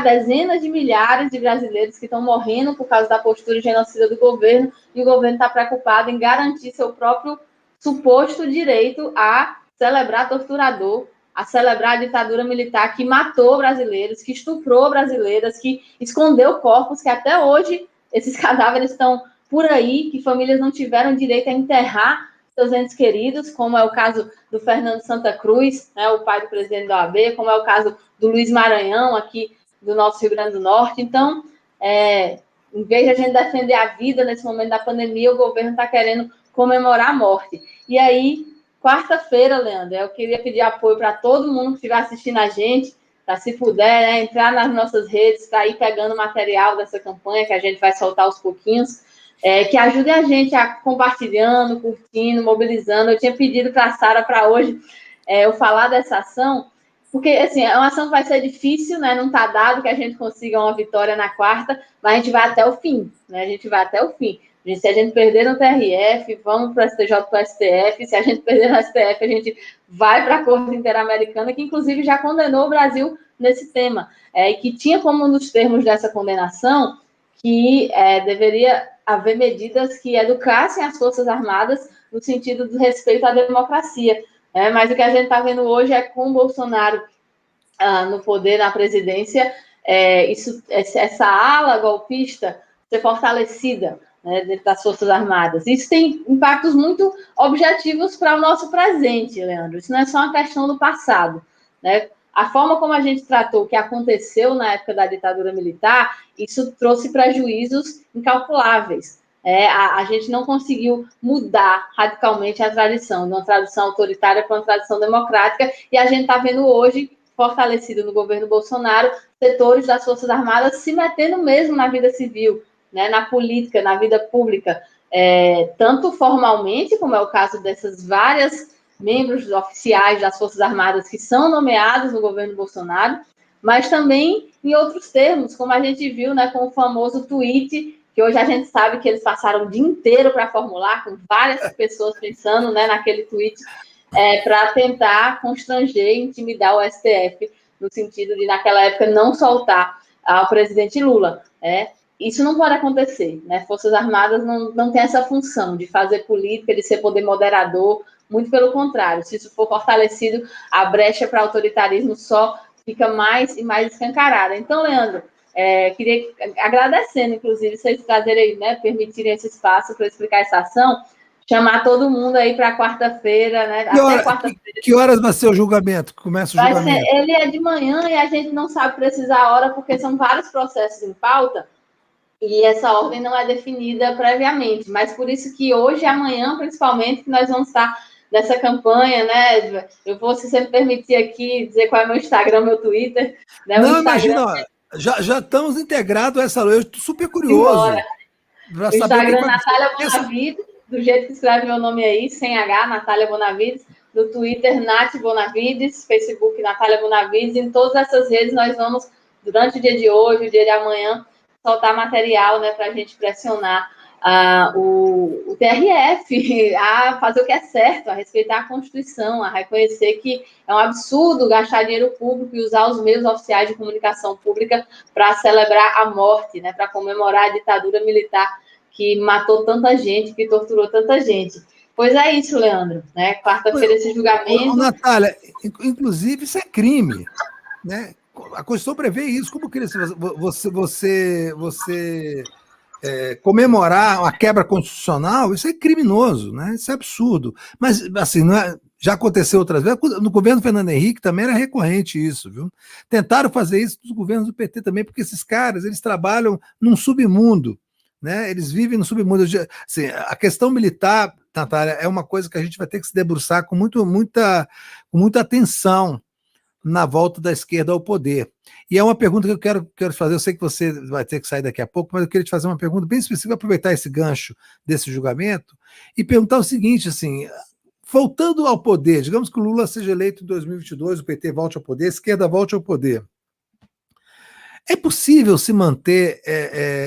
dezenas de milhares de brasileiros que estão morrendo por causa da postura genocida do governo, e o governo está preocupado em garantir seu próprio suposto direito a celebrar torturador, a celebrar a ditadura militar que matou brasileiros, que estuprou brasileiras, que escondeu corpos, que até hoje esses cadáveres estão por aí, que famílias não tiveram direito a enterrar seus entes queridos, como é o caso do Fernando Santa Cruz, né, o pai do presidente da OAB, como é o caso do Luiz Maranhão, aqui do nosso Rio Grande do Norte. Então, em vez de a gente defender a vida nesse momento da pandemia, o governo está querendo comemorar a morte. E aí, quarta-feira, Leandro, eu queria pedir apoio para todo mundo que estiver assistindo a gente, para, se puder, né, entrar nas nossas redes, para ir pegando material dessa campanha que a gente vai soltar aos pouquinhos, que ajude a gente a compartilhando, curtindo, mobilizando. Eu tinha pedido para a Sara para hoje eu falar dessa ação, porque, assim, é uma ação que vai ser difícil, né? Não está dado que a gente consiga uma vitória na quarta, mas a gente vai até o fim, né? A gente vai até o fim. Se a gente perder no TRF, vamos para o STJ, para o STF. Se a gente perder no STF, a gente vai para a Corte Interamericana, que inclusive já condenou o Brasil nesse tema, e que tinha como um dos termos dessa condenação que deveria haver medidas que educassem as Forças Armadas no sentido do respeito à democracia. Mas o que a gente está vendo hoje é, com o Bolsonaro no poder, na presidência, essa ala golpista ser fortalecida, né, dentro das Forças Armadas. Isso tem impactos muito objetivos para o nosso presente, Leandro. Isso não é só uma questão do passado, né? A forma como a gente tratou o que aconteceu na época da ditadura militar, isso trouxe prejuízos incalculáveis. A gente não conseguiu mudar radicalmente a tradição, de uma tradição autoritária para uma tradição democrática, e a gente está vendo hoje, fortalecido no governo Bolsonaro, setores das Forças Armadas se metendo mesmo na vida civil, né, na política, na vida pública, tanto formalmente, como é o caso dessas várias membros oficiais das Forças Armadas que são nomeados no governo Bolsonaro, mas também em outros termos, como a gente viu, né, com o famoso tweet, que hoje a gente sabe que eles passaram o dia inteiro para formular, com várias pessoas pensando, né, naquele tweet, para tentar constranger e intimidar o STF, no sentido de, naquela época, não soltar o presidente Lula. isso não pode acontecer, né? Forças Armadas não tem essa função de fazer política, de ser poder moderador, muito pelo contrário. Se isso for fortalecido, a brecha para autoritarismo só fica mais e mais escancarada. Então, Leandro, queria, agradecendo, inclusive, vocês trazerem, né, permitirem esse espaço para explicar essa ação, chamar todo mundo aí para quarta-feira, né? Até quarta-feira. Que horas vai ser o julgamento? Começa o julgamento? Ele é de manhã e a gente não sabe precisar a hora, porque são vários processos em pauta, e essa ordem não é definida previamente, mas por isso que hoje e amanhã, principalmente, que nós vamos estar nessa campanha, né? Eu vou, se você me permitir aqui, dizer qual é meu Instagram, meu Twitter. Né? Não, imagina, já estamos integrados a essa lei. Eu estou super curioso. O Instagram Natália Bonavides, do jeito que escreve meu nome aí, sem H, Natália Bonavides. No Twitter, Nath Bonavides, Facebook, Natália Bonavides. Em todas essas redes nós vamos, durante o dia de hoje, o dia de amanhã, soltar material, né, para a gente pressionar o TRF a fazer o que é certo, a respeitar a Constituição, a reconhecer que é um absurdo gastar dinheiro público e usar os meios oficiais de comunicação pública para celebrar a morte, né, para comemorar a ditadura militar que matou tanta gente, que torturou tanta gente. Pois é isso, Leandro, né? Quarta-feira esse julgamento. Natália, inclusive isso é crime, né? A Constituição prevê isso. Como que você comemorar uma quebra constitucional? Isso é criminoso, né? Isso é absurdo. Mas, assim, não é, já aconteceu outras vezes. No governo Fernando Henrique também era recorrente isso, viu? Tentaram fazer isso nos governos do PT também, porque esses caras, eles trabalham num submundo, né? Eles vivem no submundo. Assim, a questão militar, Natália, é uma coisa que a gente vai ter que se debruçar com muita atenção na volta da esquerda ao poder. E é uma pergunta que eu quero fazer, eu sei que você vai ter que sair daqui a pouco, mas eu queria te fazer uma pergunta bem específica, aproveitar esse gancho desse julgamento e perguntar o seguinte, assim, voltando ao poder, digamos que o Lula seja eleito em 2022, o PT volte ao poder, a esquerda volte ao poder. É possível se manter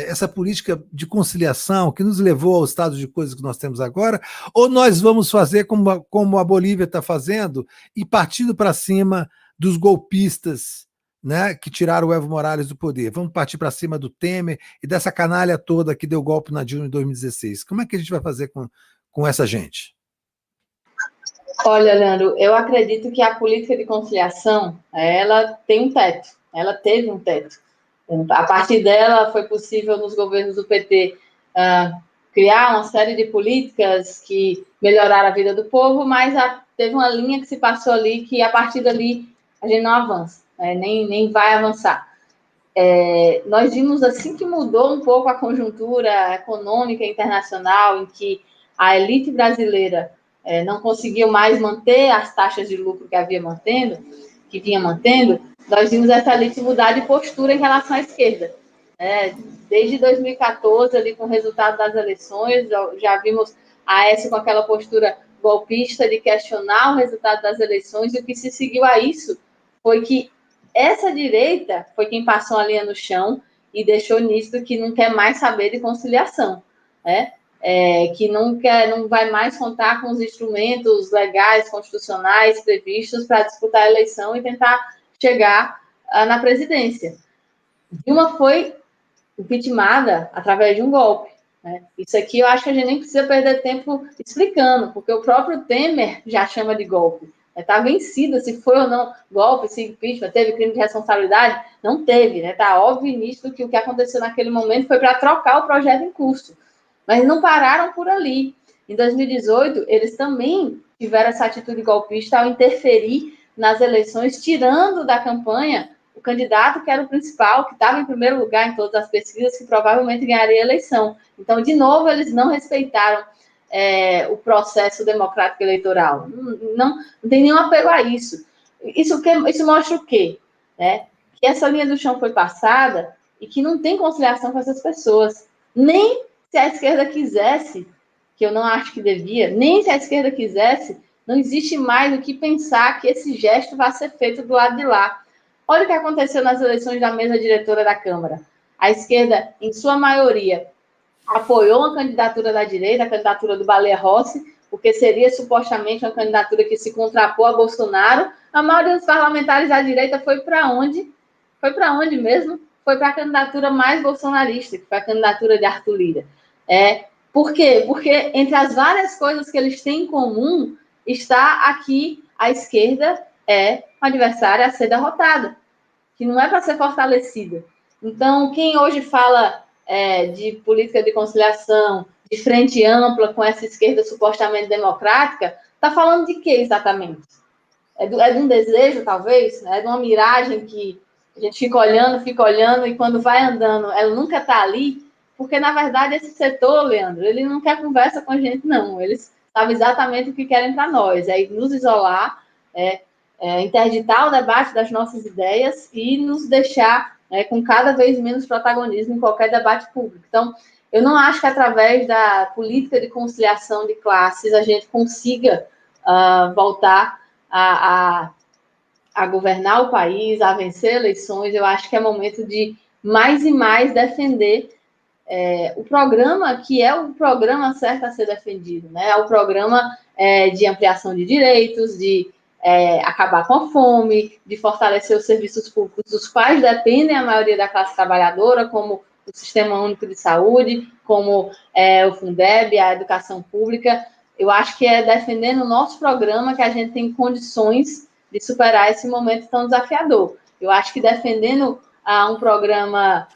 essa política de conciliação que nos levou ao estado de coisas que nós temos agora, ou nós vamos fazer como a Bolívia está fazendo e partindo para cima dos golpistas, né, que tiraram o Evo Morales do poder? Vamos partir para cima do Temer e dessa canalha toda que deu golpe na Dilma em 2016. Como é que a gente vai fazer com essa gente? Olha, Leandro, eu acredito que a política de conciliação, ela tem um teto, ela teve um teto. A partir dela, foi possível, nos governos do PT, criar uma série de políticas que melhoraram a vida do povo, mas teve uma linha que se passou ali, que a partir dali a gente não avança, né? nem vai avançar. Nós vimos, assim que mudou um pouco a conjuntura econômica internacional, em que a elite brasileira não conseguiu mais manter as taxas de lucro que vinha mantendo, nós vimos essa elite mudar de postura em relação à esquerda. Desde 2014, ali, com o resultado das eleições, já vimos a Aécio com aquela postura golpista de questionar o resultado das eleições, e o que se seguiu a isso foi que essa direita foi quem passou a linha no chão e deixou nítido que não quer mais saber de conciliação, né? Que não vai mais contar com os instrumentos legais, constitucionais previstos para disputar a eleição e tentar chegar na presidência. Dilma foi impeachmentada através de um golpe, né? Isso aqui eu acho que a gente nem precisa perder tempo explicando, porque o próprio Temer já chama de golpe. Está vencida se foi ou não golpe, se impeachment, teve crime de responsabilidade, não teve, né? Está óbvio e nítido que o que aconteceu naquele momento foi para trocar o projeto em curso. Mas não pararam por ali. Em 2018, eles também tiveram essa atitude golpista ao interferir nas eleições, tirando da campanha o candidato que era o principal, que estava em primeiro lugar em todas as pesquisas, que provavelmente ganharia a eleição. Então, de novo, eles não respeitaram o processo democrático eleitoral. Não tem nenhum apego a isso. Isso mostra o quê? Que essa linha do chão foi passada e que não tem conciliação com essas pessoas. Nem se a esquerda quisesse, que eu não acho que devia, nem se a esquerda quisesse, não existe mais o que pensar que esse gesto vai ser feito do lado de lá. Olha o que aconteceu nas eleições da mesa diretora da Câmara. A esquerda, em sua maioria, apoiou a candidatura da direita, a candidatura do Baleia Rossi, porque seria supostamente uma candidatura que se contrapôs a Bolsonaro. A maioria dos parlamentares da direita foi para onde? Foi para onde mesmo? foi para a candidatura mais bolsonarista, que foi a candidatura de Arthur Lira. Por quê? Porque entre as várias coisas que eles têm em comum, está aqui a esquerda é um adversário a ser derrotada, que não é para ser fortalecida. Então, quem hoje fala de política de conciliação, de frente ampla com essa esquerda supostamente democrática, está falando de quê exatamente? É de um desejo, talvez? É de uma miragem que a gente fica olhando, e quando vai andando, ela nunca está ali, porque, na verdade, esse setor, Leandro, ele não quer conversa com a gente, não. Eles sabem exatamente o que querem para nós, é nos isolar, interditar o debate das nossas ideias e nos deixar com cada vez menos protagonismo em qualquer debate público. Então, eu não acho que através da política de conciliação de classes a gente consiga voltar a governar o país, a vencer eleições. Eu acho que é momento de mais e mais defender o programa que é o programa certo a ser defendido, né? É o programa de ampliação de direitos, de acabar com a fome, de fortalecer os serviços públicos dos quais dependem a maioria da classe trabalhadora, como o Sistema Único de Saúde, como o Fundeb, a educação pública. Eu acho que é defendendo o nosso programa que a gente tem condições de superar esse momento tão desafiador. Eu acho que defendendo um programa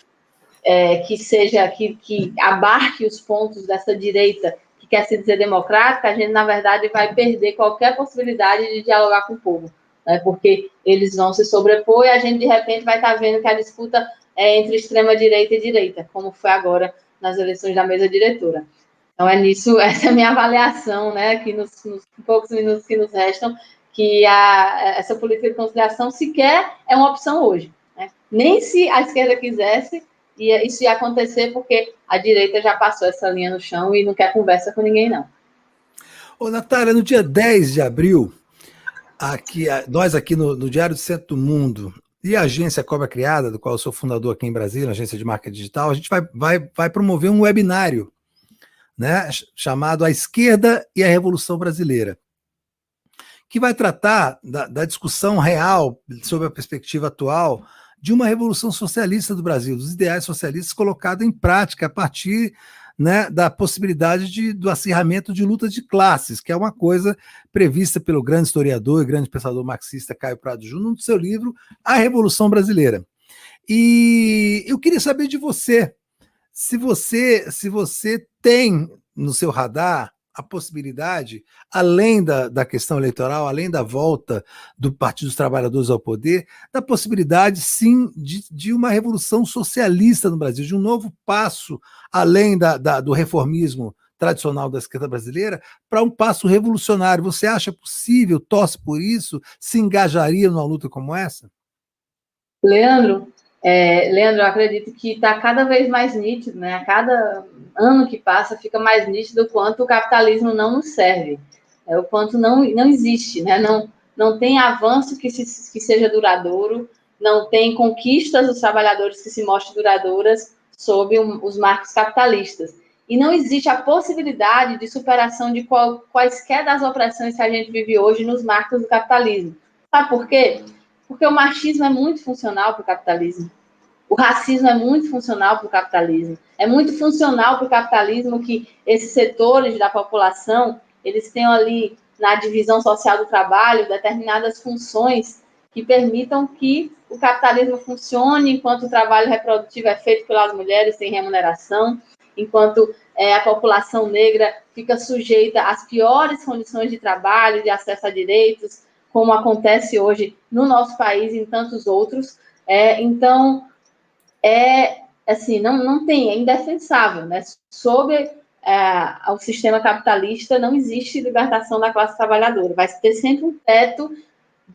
que abarque os pontos dessa direita que quer se dizer democrática, a gente, na verdade, vai perder qualquer possibilidade de dialogar com o povo, né? Porque eles vão se sobrepor e a gente, de repente, vai estar vendo que a disputa é entre extrema-direita e direita, como foi agora nas eleições da mesa diretora. Então, essa é a minha avaliação, né, que nos poucos minutos que nos restam, que essa política de conciliação sequer é uma opção hoje, né? Nem se a esquerda quisesse, isso ia acontecer, porque a direita já passou essa linha no chão e não quer conversa com ninguém, não. Ô, Natália, no dia 10 de abril, nós aqui no Diário do Centro do Mundo e a agência Cobra Criada, do qual eu sou fundador aqui em Brasília, agência de marketing digital, a gente vai promover um webinário, né, chamado A Esquerda e a Revolução Brasileira, que vai tratar da discussão real sobre a perspectiva atual de uma revolução socialista do Brasil, dos ideais socialistas colocados em prática a partir, né, da possibilidade do acirramento de lutas de classes, que é uma coisa prevista pelo grande historiador e grande pensador marxista Caio Prado Júnior no seu livro A Revolução Brasileira. E eu queria saber de você, se você tem no seu radar a possibilidade, além da questão eleitoral, além da volta do Partido dos Trabalhadores ao poder, da possibilidade, sim, de uma revolução socialista no Brasil, de um novo passo, além do reformismo tradicional da esquerda brasileira, para um passo revolucionário. Você acha possível, torce por isso, se engajaria numa luta como essa? Leandro, eu acredito que está cada vez mais nítido, né? A cada ano que passa fica mais nítido o quanto o capitalismo não nos serve, o quanto não existe, né? Não tem avanço que seja duradouro, não tem conquistas dos trabalhadores que se mostrem duradouras sob os marcos capitalistas. E não existe a possibilidade de superação de quaisquer das opressões que a gente vive hoje nos marcos do capitalismo. Sabe por quê? Porque o machismo é muito funcional para o capitalismo. O racismo é muito funcional para o capitalismo. É muito funcional para o capitalismo que esses setores da população, eles tenham ali, na divisão social do trabalho, determinadas funções que permitam que o capitalismo funcione enquanto o trabalho reprodutivo é feito pelas mulheres sem remuneração, enquanto a população negra fica sujeita às piores condições de trabalho, de acesso a direitos, como acontece hoje no nosso país e em tantos outros. Então, assim, não tem, é indefensável, né? Sob o sistema capitalista não existe libertação da classe trabalhadora, vai ter sempre um teto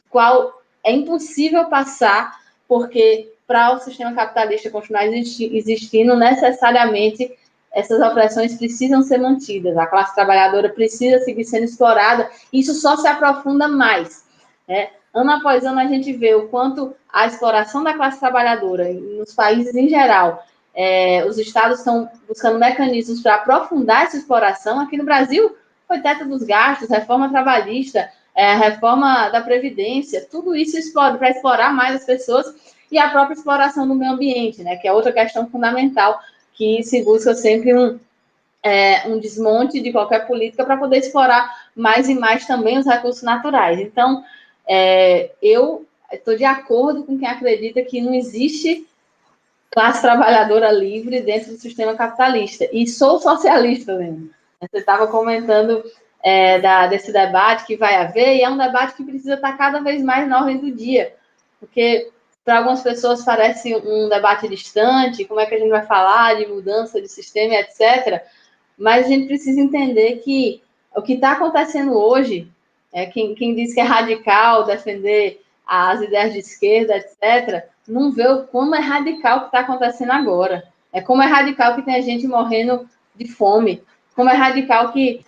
qual é impossível passar, porque para o sistema capitalista continuar existindo, necessariamente essas opressões precisam ser mantidas, a classe trabalhadora precisa seguir sendo explorada, isso só se aprofunda mais, né? Ano após ano, a gente vê o quanto a exploração da classe trabalhadora, nos países em geral, os estados estão buscando mecanismos para aprofundar essa exploração. Aqui no Brasil, foi teto dos gastos, reforma trabalhista, reforma da Previdência, tudo isso para explorar mais as pessoas. e a própria exploração do meio ambiente, né, que é outra questão fundamental, que se busca sempre um desmonte de qualquer política para poder explorar mais e mais também os recursos naturais. Então, eu estou de acordo com quem acredita que não existe classe trabalhadora livre dentro do sistema capitalista. E sou socialista mesmo. Você estava comentando desse debate que vai haver, e é um debate que precisa estar cada vez mais na ordem do dia, porque para algumas pessoas parece um debate distante, como é que a gente vai falar de mudança de sistema, etc., mas a gente precisa entender que o que está acontecendo hoje, quem diz que é radical, defender as ideias de esquerda, etc., não vê como é radical o que está acontecendo agora. Como é radical que tem gente morrendo de fome, como é radical que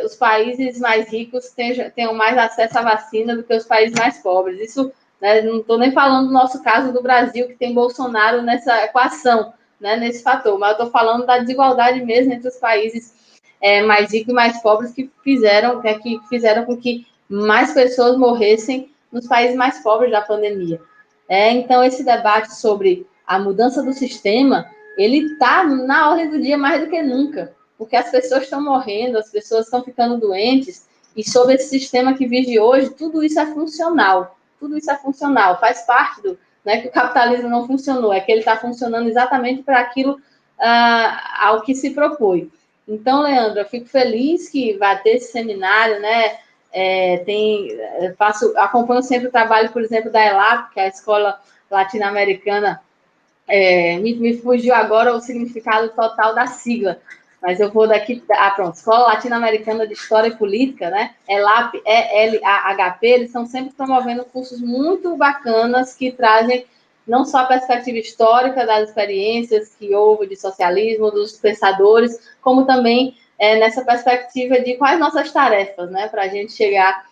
os países mais ricos tenham mais acesso à vacina do que os países mais pobres. Isso, né, não estou nem falando do nosso caso do Brasil, que tem Bolsonaro nessa equação, né, nesse fator, mas eu estou falando da desigualdade mesmo entre os países mais ricos e mais pobres que fizeram com que mais pessoas morressem nos países mais pobres da pandemia. Então, esse debate sobre a mudança do sistema, ele está na ordem do dia mais do que nunca, porque as pessoas estão morrendo, as pessoas estão ficando doentes, e sobre esse sistema que vive hoje, tudo isso é funcional, faz parte não é que o capitalismo não funcionou, é que ele está funcionando exatamente para aquilo ao que se propõe. Então, Leandro, eu fico feliz que vai ter esse seminário, né? Acompanho sempre o trabalho, por exemplo, da ELAP, que é a Escola Latino-Americana. Me fugiu agora o significado total da sigla, mas eu vou daqui. Pronto, Escola Latino-Americana de História e Política, né? ELAP, ELAHP, eles estão sempre promovendo cursos muito bacanas que trazem não só a perspectiva histórica das experiências que houve de socialismo, dos pensadores, como também nessa perspectiva de quais nossas tarefas, né, para a gente chegar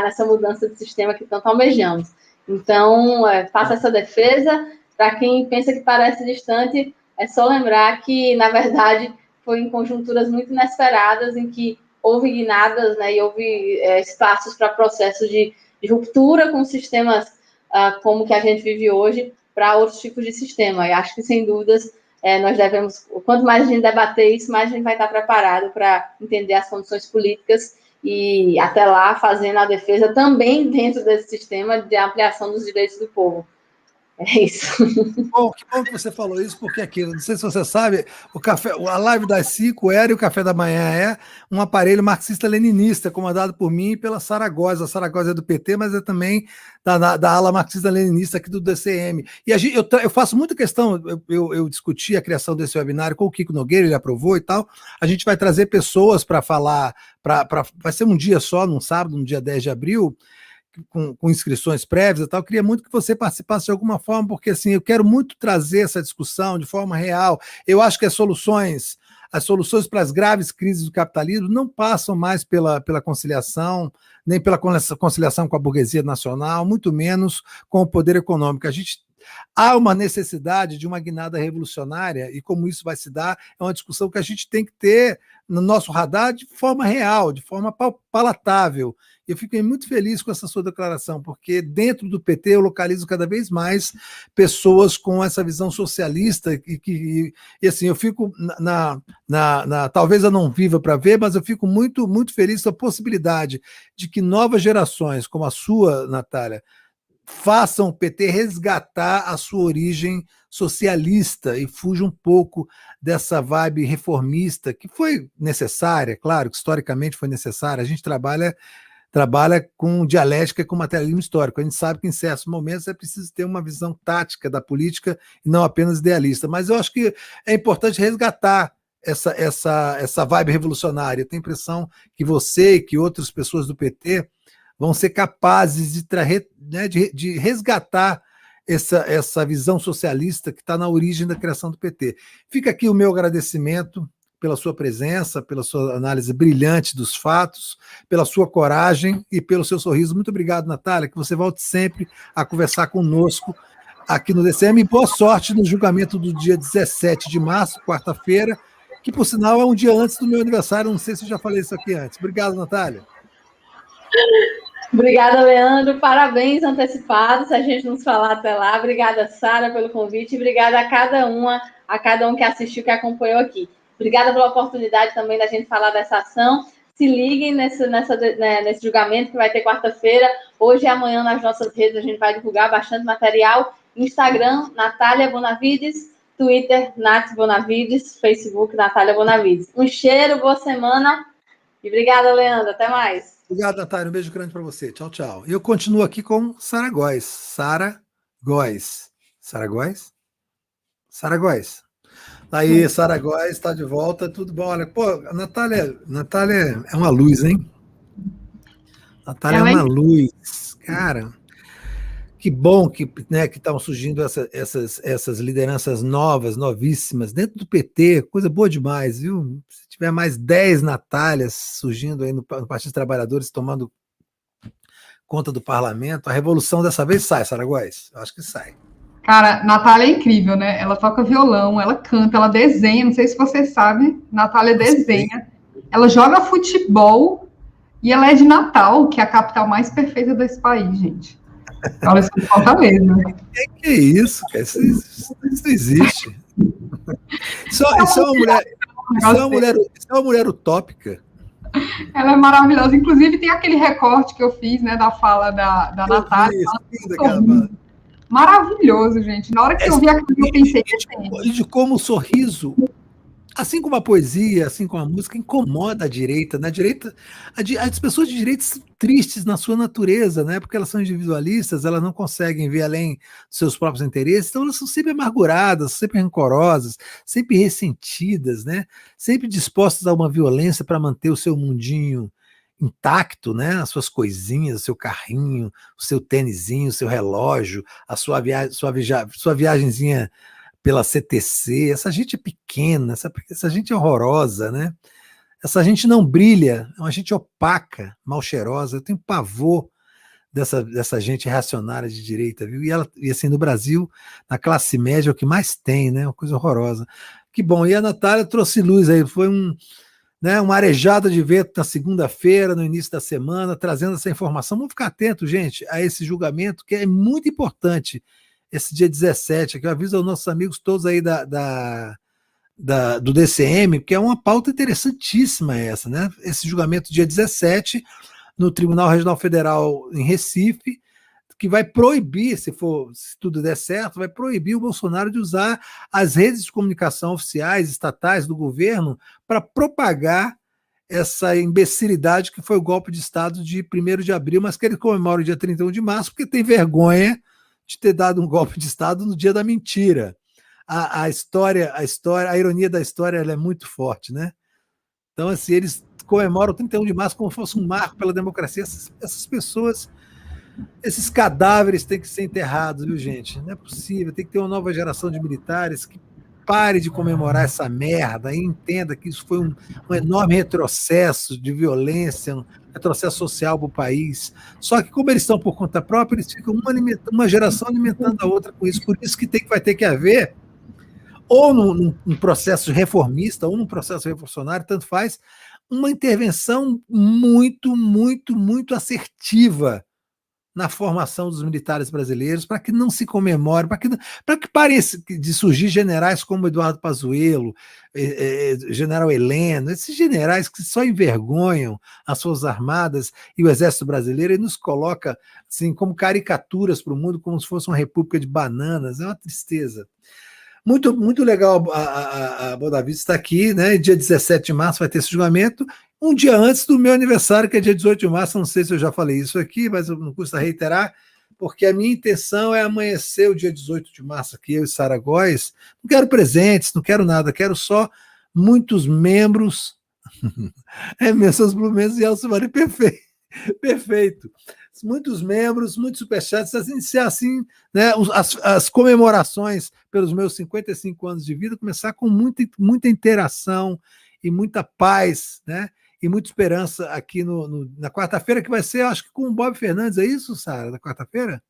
nessa mudança de sistema que tanto almejamos. Então, faça essa defesa. Para quem pensa que parece distante, é só lembrar que, na verdade, foi em conjunturas muito inesperadas em que houve guinadas, né, e houve espaços para processos de ruptura com sistemas como que a gente vive hoje, para outros tipos de sistema. E acho que, sem dúvidas, nós devemos, quanto mais a gente debater isso, mais a gente vai estar preparado para entender as condições políticas e, até lá, fazendo a defesa também dentro desse sistema de ampliação dos direitos do povo. É isso. Que bom que você falou isso, porque aqui, não sei se você sabe, a live das 5 era e o café da manhã é um aparelho marxista-leninista, comandado por mim e pela Sara Góes. A Sara Góes é do PT, mas é também da ala marxista-leninista aqui do DCM. E eu faço muita questão, eu discuti a criação desse webinário com o Kiko Nogueira, ele aprovou e tal. A gente vai trazer pessoas para falar, vai ser um dia só, num sábado, no dia 10 de abril, com inscrições prévias e tal. Eu queria muito que você participasse de alguma forma, porque assim, eu quero muito trazer essa discussão de forma real. Eu acho que as soluções para as graves crises do capitalismo não passam mais pela conciliação, nem pela conciliação com a burguesia nacional, muito menos com o poder econômico. Há uma necessidade de uma guinada revolucionária, e como isso vai se dar, é uma discussão que a gente tem que ter no nosso radar de forma real, de forma palatável. Eu fiquei muito feliz com essa sua declaração, porque dentro do PT eu localizo cada vez mais pessoas com essa visão socialista, e assim, eu fico talvez eu não viva para ver, mas eu fico muito, muito feliz com a possibilidade de que novas gerações, como a sua, Natália, façam o PT resgatar a sua origem socialista e fuja um pouco dessa vibe reformista, que foi necessária, claro, que historicamente foi necessária. A gente trabalha com dialética e com materialismo histórico. A gente sabe que em certos momentos é preciso ter uma visão tática da política e não apenas idealista. Mas eu acho que é importante resgatar essa vibe revolucionária. Eu tenho a impressão que você e que outras pessoas do PT vão ser capazes de resgatar essa visão socialista que está na origem da criação do PT. Fica aqui o meu agradecimento pela sua presença, pela sua análise brilhante dos fatos, pela sua coragem e pelo seu sorriso. Muito obrigado, Natália, que você volte sempre a conversar conosco aqui no DCM. E boa sorte no julgamento do dia 17 de março, quarta-feira, que, por sinal, é um dia antes do meu aniversário. Não sei se eu já falei isso aqui antes. Obrigado, Natália. Obrigada, Leandro. Parabéns antecipados. Se a gente nos falar até lá. Obrigada, Sara, pelo convite. Obrigada a cada um que assistiu, que acompanhou aqui. Obrigada pela oportunidade também da gente falar dessa ação. Se liguem nesse julgamento que vai ter quarta-feira. Hoje e amanhã nas nossas redes a gente vai divulgar bastante material. Instagram, Natália Bonavides. Twitter, Nath Bonavides. Facebook, Natália Bonavides. Um cheiro, boa semana. E obrigada, Leandro. Até mais. Obrigado, Natália. Um beijo grande para você. Tchau, tchau. E eu continuo aqui com Sara Góes. Sara Góes. Sara Góes? Sara Góes. Aí, Sara Góes está de volta. Tudo bom? Olha, pô, a Natália é uma luz, hein? Natália é uma luz. Cara, que bom que estão surgindo essas lideranças novas, novíssimas, dentro do PT, coisa boa demais, viu? Se tiver mais 10 Natálias surgindo aí no Partido dos Trabalhadores, tomando conta do parlamento, a revolução dessa vez sai, Sara Góes? Eu acho que sai. Cara, Natália é incrível, né? Ela toca violão, ela canta, ela desenha, não sei se você sabe, Natália desenha, ela joga futebol e ela é de Natal, que é a capital mais perfeita desse país, gente. Olha isso, Fortaleza. Que isso, cara? Isso não existe. Isso é uma mulher utópica. Ela é maravilhosa. Inclusive, tem aquele recorte que eu fiz, né, da fala da Natália. Maravilhoso, gente. Na hora que eu vi aquilo, eu pensei... De como o sorriso, assim como a poesia, assim como a música, incomoda a direita. Na direita, as pessoas de direita são tristes na sua natureza, né? Porque elas são individualistas, elas não conseguem ver além dos seus próprios interesses, então elas são sempre amarguradas, sempre rancorosas, sempre ressentidas, né? Sempre dispostas a uma violência para manter o seu mundinho intacto, né? As suas coisinhas, o seu carrinho, o seu tênisinho, o seu relógio, a sua viagenzinha pela CTC. Essa gente é pequena, essa gente é horrorosa, né? Essa gente não brilha, é uma gente opaca, mal cheirosa. Eu tenho pavor dessa gente reacionária de direita, viu? E assim, no Brasil, na classe média, é o que mais tem, né? Uma coisa horrorosa. Que bom. E a Natália trouxe luz aí, foi uma arejada de vento na segunda-feira, no início da semana, trazendo essa informação. Vamos ficar atento, gente, a esse julgamento, que é muito importante. Esse dia 17, que eu aviso aos nossos amigos todos aí do DCM, que é uma pauta interessantíssima essa, né? Esse julgamento dia 17, no Tribunal Regional Federal em Recife, que vai proibir, se tudo der certo, vai proibir o Bolsonaro de usar as redes de comunicação oficiais, estatais do governo, para propagar essa imbecilidade que foi o golpe de Estado de 1º de abril, mas que ele comemora o dia 31 de março, porque tem vergonha de ter dado um golpe de Estado no dia da mentira. A ironia da história, ela é muito forte, né? Então, assim, eles comemoram o 31 de março como se fosse um marco pela democracia. Essas pessoas, esses cadáveres têm que ser enterrados, viu, gente? Não é possível, tem que ter uma nova geração de militares que pare de comemorar essa merda e entenda que isso foi um enorme retrocesso de violência, um retrocesso social para o país. Só que, como eles estão por conta própria, eles ficam uma geração alimentando a outra com isso. Por isso que vai ter que haver, ou num processo reformista, ou num processo revolucionário, tanto faz, uma intervenção muito, muito, muito assertiva na formação dos militares brasileiros, para que não se comemore, para que pare de surgir generais como Eduardo Pazuello, general Heleno, esses generais que só envergonham as Forças Armadas e o Exército Brasileiro e nos coloca assim, como caricaturas para o mundo, como se fosse uma república de bananas. É uma tristeza. Muito, muito legal a Bonavides estar aqui, né? Dia 17 de março vai ter esse julgamento, um dia antes do meu aniversário, que é dia 18 de março. Não sei se eu já falei isso aqui, mas não custa reiterar, porque a minha intenção é amanhecer o dia 18 de março aqui, eu e Sara Góes. Não quero presentes, não quero nada, quero só muitos membros. Seus Blumentos e Alcimari, perfeito. Muitos membros, muitos superchats, iniciar assim, né, as comemorações pelos meus 55 anos de vida, começar com muita interação e muita paz, né, e muita esperança aqui na quarta-feira, que vai ser, acho que com o Bob Fernandes, é isso, Sara, na quarta-feira?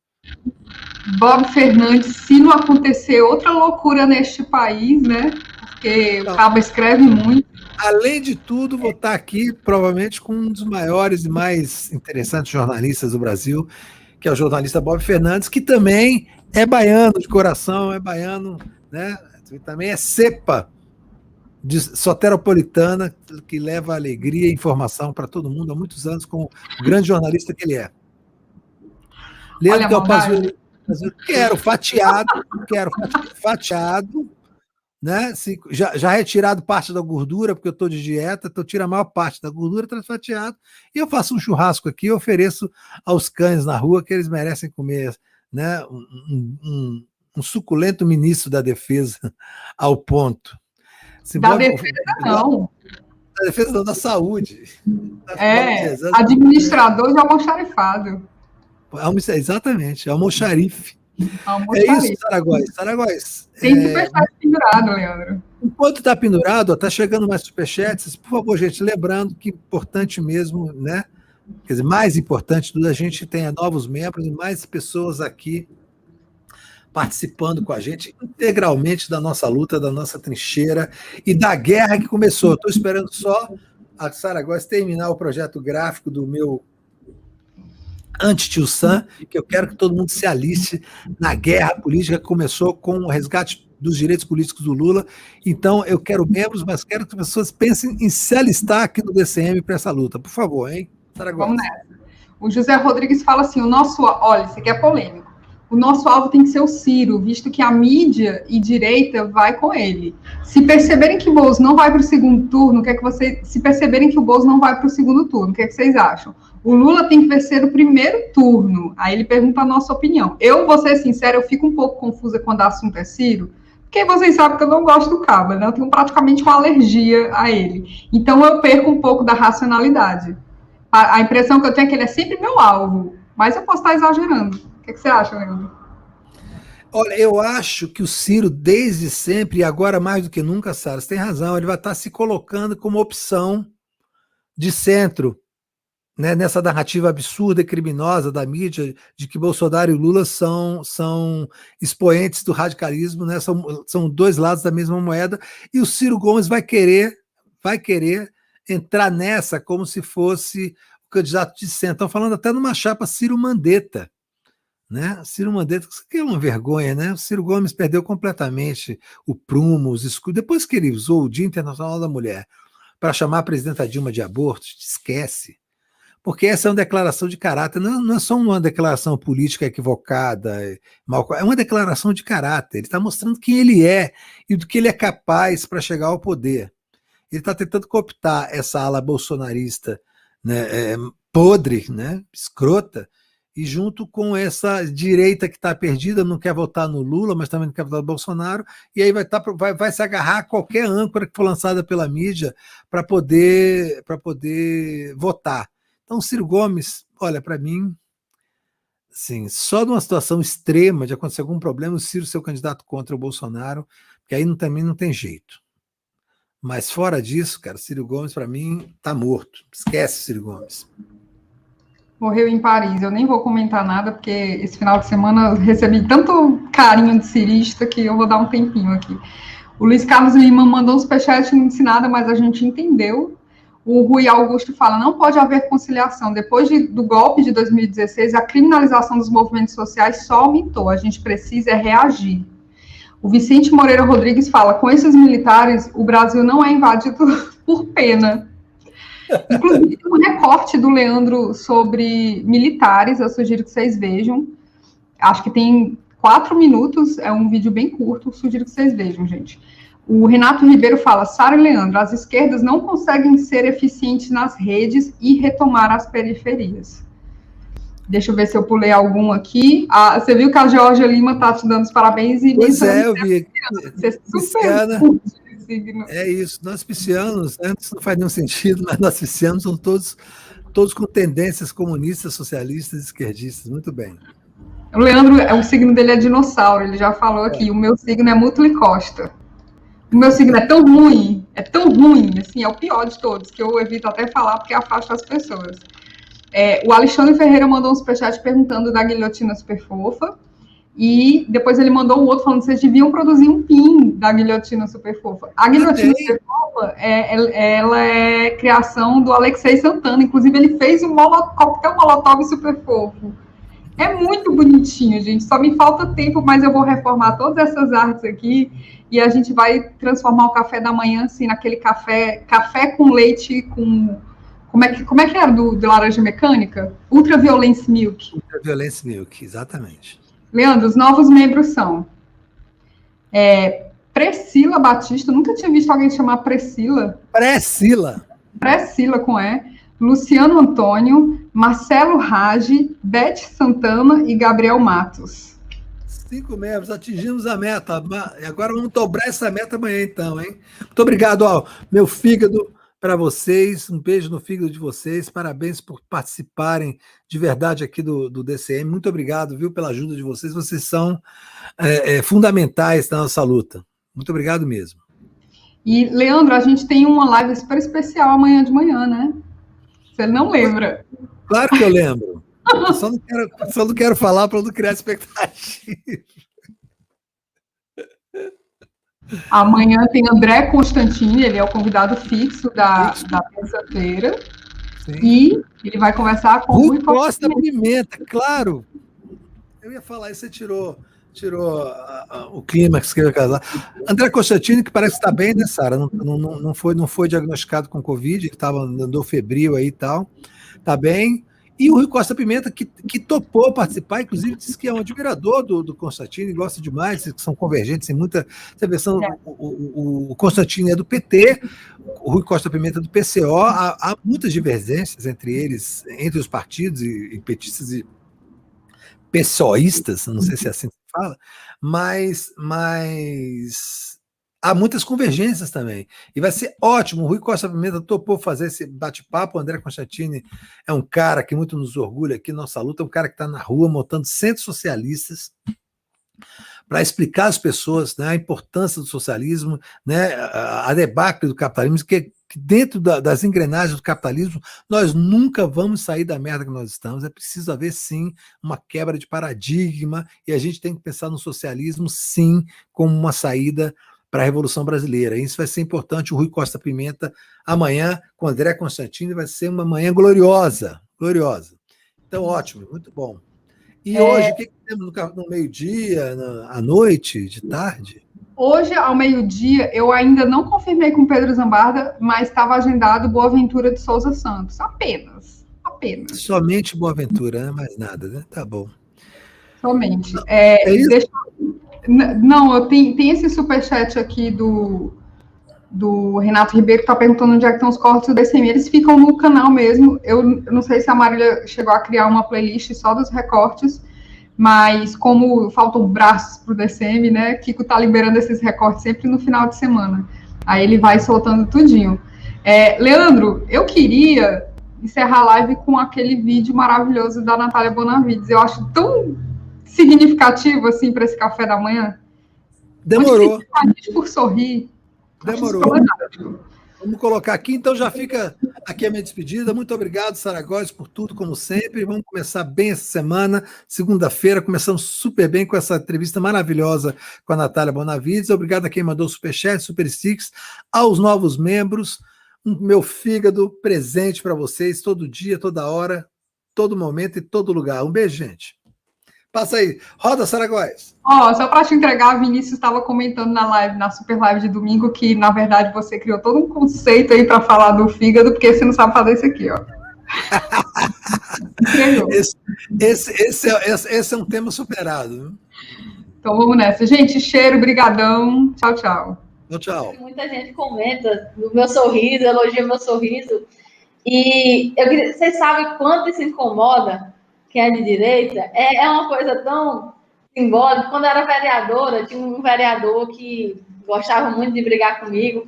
Bob Fernandes, se não acontecer outra loucura neste país, né, porque o Cabo escreve muito, Além de tudo, vou estar aqui, provavelmente, com um dos maiores e mais interessantes jornalistas do Brasil, que é o jornalista Bob Fernandes, que também é baiano de coração, é baiano, né? Também é cepa de soteropolitana, que leva alegria e informação para todo mundo há muitos anos, como o grande jornalista que ele é. Leandro Calpazzoli, quero fatiado, né? Já retirado parte da gordura, porque eu estou de dieta, então tira a maior parte da gordura, traz fatiado, e eu faço um churrasco aqui, eu ofereço aos cães na rua que eles merecem comer, né? Um suculento ministro da Defesa ao ponto. Da defesa, não. Da defesa não, da saúde. Administrador de almoxarifado. Exatamente, almoxarife. É isso, Saragóis. Tem superchat pendurado, Leandro. Enquanto está pendurado, está chegando mais superchats. Por favor, gente, lembrando que importante mesmo, né? Quer dizer, mais importante tudo, a gente tenha novos membros e mais pessoas aqui participando com a gente integralmente da nossa luta, da nossa trincheira e da guerra que começou. Estou esperando só a Saragóis terminar o projeto gráfico do meu anti-Tio Sam, que eu quero que todo mundo se aliste na guerra política que começou com o resgate dos direitos políticos do Lula. Então, eu quero membros, mas quero que as pessoas pensem em se alistar aqui no DCM para essa luta. Por favor, hein? Saragóis. Vamos nessa. O José Rodrigues fala assim, olha, isso aqui é polêmico. O nosso alvo tem que ser o Ciro, visto que a mídia e direita vai com ele. Se perceberem que o Bozo não vai para o segundo turno, se perceberem que o Bozo não vai para o segundo turno, o que vocês acham? O Lula tem que vencer o primeiro turno. Aí ele pergunta a nossa opinião. Eu, vou ser sincera, eu fico um pouco confusa quando o assunto é Ciro, porque vocês sabem que eu não gosto do Caba, né? Eu tenho praticamente uma alergia a ele. Então eu perco um pouco da racionalidade. A impressão que eu tenho é que ele é sempre meu alvo, mas eu posso estar exagerando. O que você acha, Leandro? Olha, eu acho que o Ciro, desde sempre, e agora mais do que nunca, Sara, você tem razão, ele vai estar se colocando como opção de centro, né, nessa narrativa absurda e criminosa da mídia de que Bolsonaro e Lula são expoentes do radicalismo, né, são dois lados da mesma moeda, e o Ciro Gomes vai querer entrar nessa como se fosse o candidato de centro. Estão falando até numa chapa Ciro Mandetta, né? Ciro Mandetta, que é uma vergonha, né? O Ciro Gomes perdeu completamente o prumo, os escudos, depois que ele usou o Dia Internacional da Mulher para chamar a presidenta Dilma de aborto, esquece. Porque essa é uma declaração de caráter, não é só uma declaração política equivocada, é uma declaração de caráter. Ele está mostrando quem ele é e do que ele é capaz para chegar ao poder. Ele está tentando cooptar essa ala bolsonarista, né, podre, né, escrota, e junto com essa direita que está perdida, não quer votar no Lula, mas também não quer votar no Bolsonaro, e aí vai se agarrar a qualquer âncora que for lançada pela mídia para poder votar. Então, Ciro Gomes, olha, para mim, assim, só numa situação extrema de acontecer algum problema, o Ciro ser o candidato contra o Bolsonaro, porque aí também não tem jeito. Mas fora disso, cara, Ciro Gomes, para mim, tá morto. Esquece Ciro Gomes. Morreu em Paris. Eu nem vou comentar nada, porque esse final de semana eu recebi tanto carinho de cirista que eu vou dar um tempinho aqui. O Luiz Carlos Lima mandou um superchat, não disse nada, mas a gente entendeu. O Rui Augusto fala, não pode haver conciliação. Depois do golpe de 2016, a criminalização dos movimentos sociais só aumentou. A gente precisa reagir. O Vicente Moreira Rodrigues fala, com esses militares, o Brasil não é invadido por pena. Inclusive, tem um recorte do Leandro sobre militares, eu sugiro que vocês vejam. Acho que tem 4 minutos, é um vídeo bem curto, sugiro que vocês vejam, gente. O Renato Ribeiro fala, Sara e Leandro, as esquerdas não conseguem ser eficientes nas redes e retomar as periferias. Deixa eu ver se eu pulei algum aqui. Você viu que a Georgia Lima está te dando os parabéns. E pois eu vi. Você é super signo. É isso, nós piscianos, antes não faz nenhum sentido, mas nós piscianos são todos com tendências comunistas, socialistas, esquerdistas. Muito bem. O Leandro, o signo dele é dinossauro, ele já falou aqui. O meu signo é Mútuo Costa. O meu signo é tão ruim, assim, é o pior de todos, que eu evito até falar porque afasta as pessoas. O Alexandre Ferreira mandou um superchat perguntando da guilhotina super fofa. E depois ele mandou um outro falando que vocês deviam produzir um pin da guilhotina super fofa. A guilhotina super fofa, ela é criação do Alexei Santana. Inclusive, ele fez um coquetel molotov super fofo. É muito bonitinho, gente. Só me falta tempo, mas eu vou reformar todas essas artes aqui e a gente vai transformar o café da manhã, assim, naquele café com leite com... Como é que era do Laranja Mecânica? Ultraviolence Milk. Ultraviolence Milk, exatamente. Leandro, os novos membros são Priscila Batista, nunca tinha visto alguém chamar Priscila. Priscila com E. Luciano Antônio, Marcelo Rage, Beth Santana e Gabriel Matos. 5 membros, atingimos a meta. Agora vamos dobrar essa meta amanhã, então, hein? Muito obrigado, meu fígado, para vocês. Um beijo no fígado de vocês. Parabéns por participarem de verdade aqui do DCM. Muito obrigado, viu, pela ajuda de vocês. Vocês são fundamentais na nossa luta. Muito obrigado mesmo. E, Leandro, a gente tem uma live super especial amanhã de manhã, né? Você não lembra? Claro que eu lembro. Eu só não quero falar para não criar expectativa. Amanhã tem André Constantini, ele é o convidado fixo da terça-feira. E ele vai conversar com o Rui Costa Pimenta, claro. Eu ia falar isso, você tirou o clímax que eu ia casar. André Constantini, que parece que está bem, né, Sara? Não foi diagnosticado com Covid, ele andou febril aí e tal. Está bem. E o Rui Costa Pimenta, que topou participar, inclusive disse que é um admirador do Constantini, gosta demais, que são convergentes em muita. Você vê, o Constantini é do PT, o Rui Costa Pimenta é do PCO, há muitas divergências entre eles, entre os partidos e petistas e pessoístas, não sei se é assim que se fala, mas há muitas convergências também. E vai ser ótimo. O Rui Costa Pimenta topou fazer esse bate-papo. O André Constantini é um cara que muito nos orgulha aqui, nossa luta, é um cara que está na rua montando centros socialistas para explicar às pessoas, né, a importância do socialismo, né, a debacle do capitalismo, que dentro das engrenagens do capitalismo, nós nunca vamos sair da merda que nós estamos. É preciso haver, sim, uma quebra de paradigma, e a gente tem que pensar no socialismo, sim, como uma saída para a Revolução Brasileira. Isso vai ser importante. O Rui Costa Pimenta, amanhã, com o André Constantini, vai ser uma manhã gloriosa. Gloriosa. Então, ótimo, muito bom. E hoje, o que temos no meio-dia, à noite, de tarde? Hoje, ao meio-dia, eu ainda não confirmei com o Pedro Zambarda, mas estava agendado Boaventura de Souza Santos. Apenas. Somente Boaventura, né? Mais nada, né? Tá bom. Somente. É isso? Não, tem esse superchat aqui do Renato Ribeiro, que está perguntando onde é que estão os cortes do DCM. Eles ficam no canal mesmo. Eu não sei se a Marília chegou a criar uma playlist só dos recortes, mas como faltam braços para o DCM, né? Kiko está liberando esses recortes sempre no final de semana. Aí ele vai soltando tudinho. Leandro, eu queria encerrar a live com aquele vídeo maravilhoso da Natália Bonavides. Eu acho tão significativo assim para esse café da manhã. Demorou. Por sorrir. Demorou. Vamos colocar aqui, então já fica aqui a minha despedida. Muito obrigado, Sara Góes, por tudo, como sempre. Vamos começar bem essa semana, segunda-feira. Começamos super bem com essa entrevista maravilhosa com a Natália Bonavides. Obrigado a quem mandou superchat, super sticks, aos novos membros. Meu fígado presente para vocês todo dia, toda hora, todo momento e todo lugar. Um beijo, gente. Passa aí. Roda, Sara Góes. Só para te entregar, Vinícius estava comentando na super live de domingo, que, na verdade, você criou todo um conceito aí para falar do fígado, porque você não sabe fazer isso aqui, ó. Esse é um tema superado. Então, vamos nessa. Gente, cheiro, brigadão. Tchau, tchau. Tchau. Muita gente comenta do meu sorriso, elogia meu sorriso. E vocês sabem quanto isso incomoda quem é de direita? É uma coisa tão simbólica. Quando eu era vereadora, tinha um vereador que gostava muito de brigar comigo.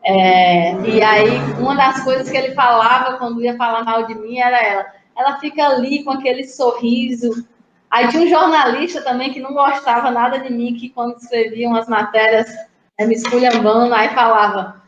E aí, uma das coisas que ele falava quando ia falar mal de mim era ela fica ali com aquele sorriso. Aí tinha um jornalista também que não gostava nada de mim, que quando escreviam as matérias me esculhambando, aí falava,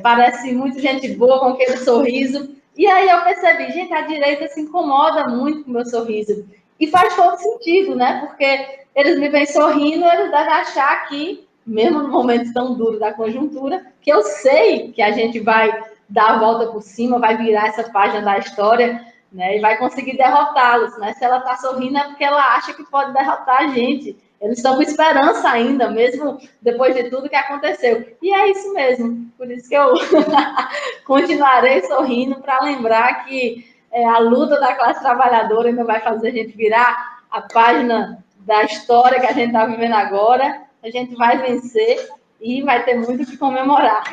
parece muito gente boa com aquele sorriso. E aí eu percebi, gente, a direita se incomoda muito com o meu sorriso. E faz todo sentido, né? Porque eles me veem sorrindo, eles devem achar que, mesmo no momento tão duro da conjuntura, que eu sei que a gente vai dar a volta por cima, vai virar essa página da história, né, e vai conseguir derrotá-los, né? Se ela está sorrindo é porque ela acha que pode derrotar a gente. Eles estão com esperança ainda, mesmo depois de tudo que aconteceu. E é isso mesmo. Por isso que eu continuarei sorrindo para lembrar que a luta da classe trabalhadora ainda vai fazer a gente virar a página da história que a gente está vivendo agora. A gente vai vencer e vai ter muito o que comemorar.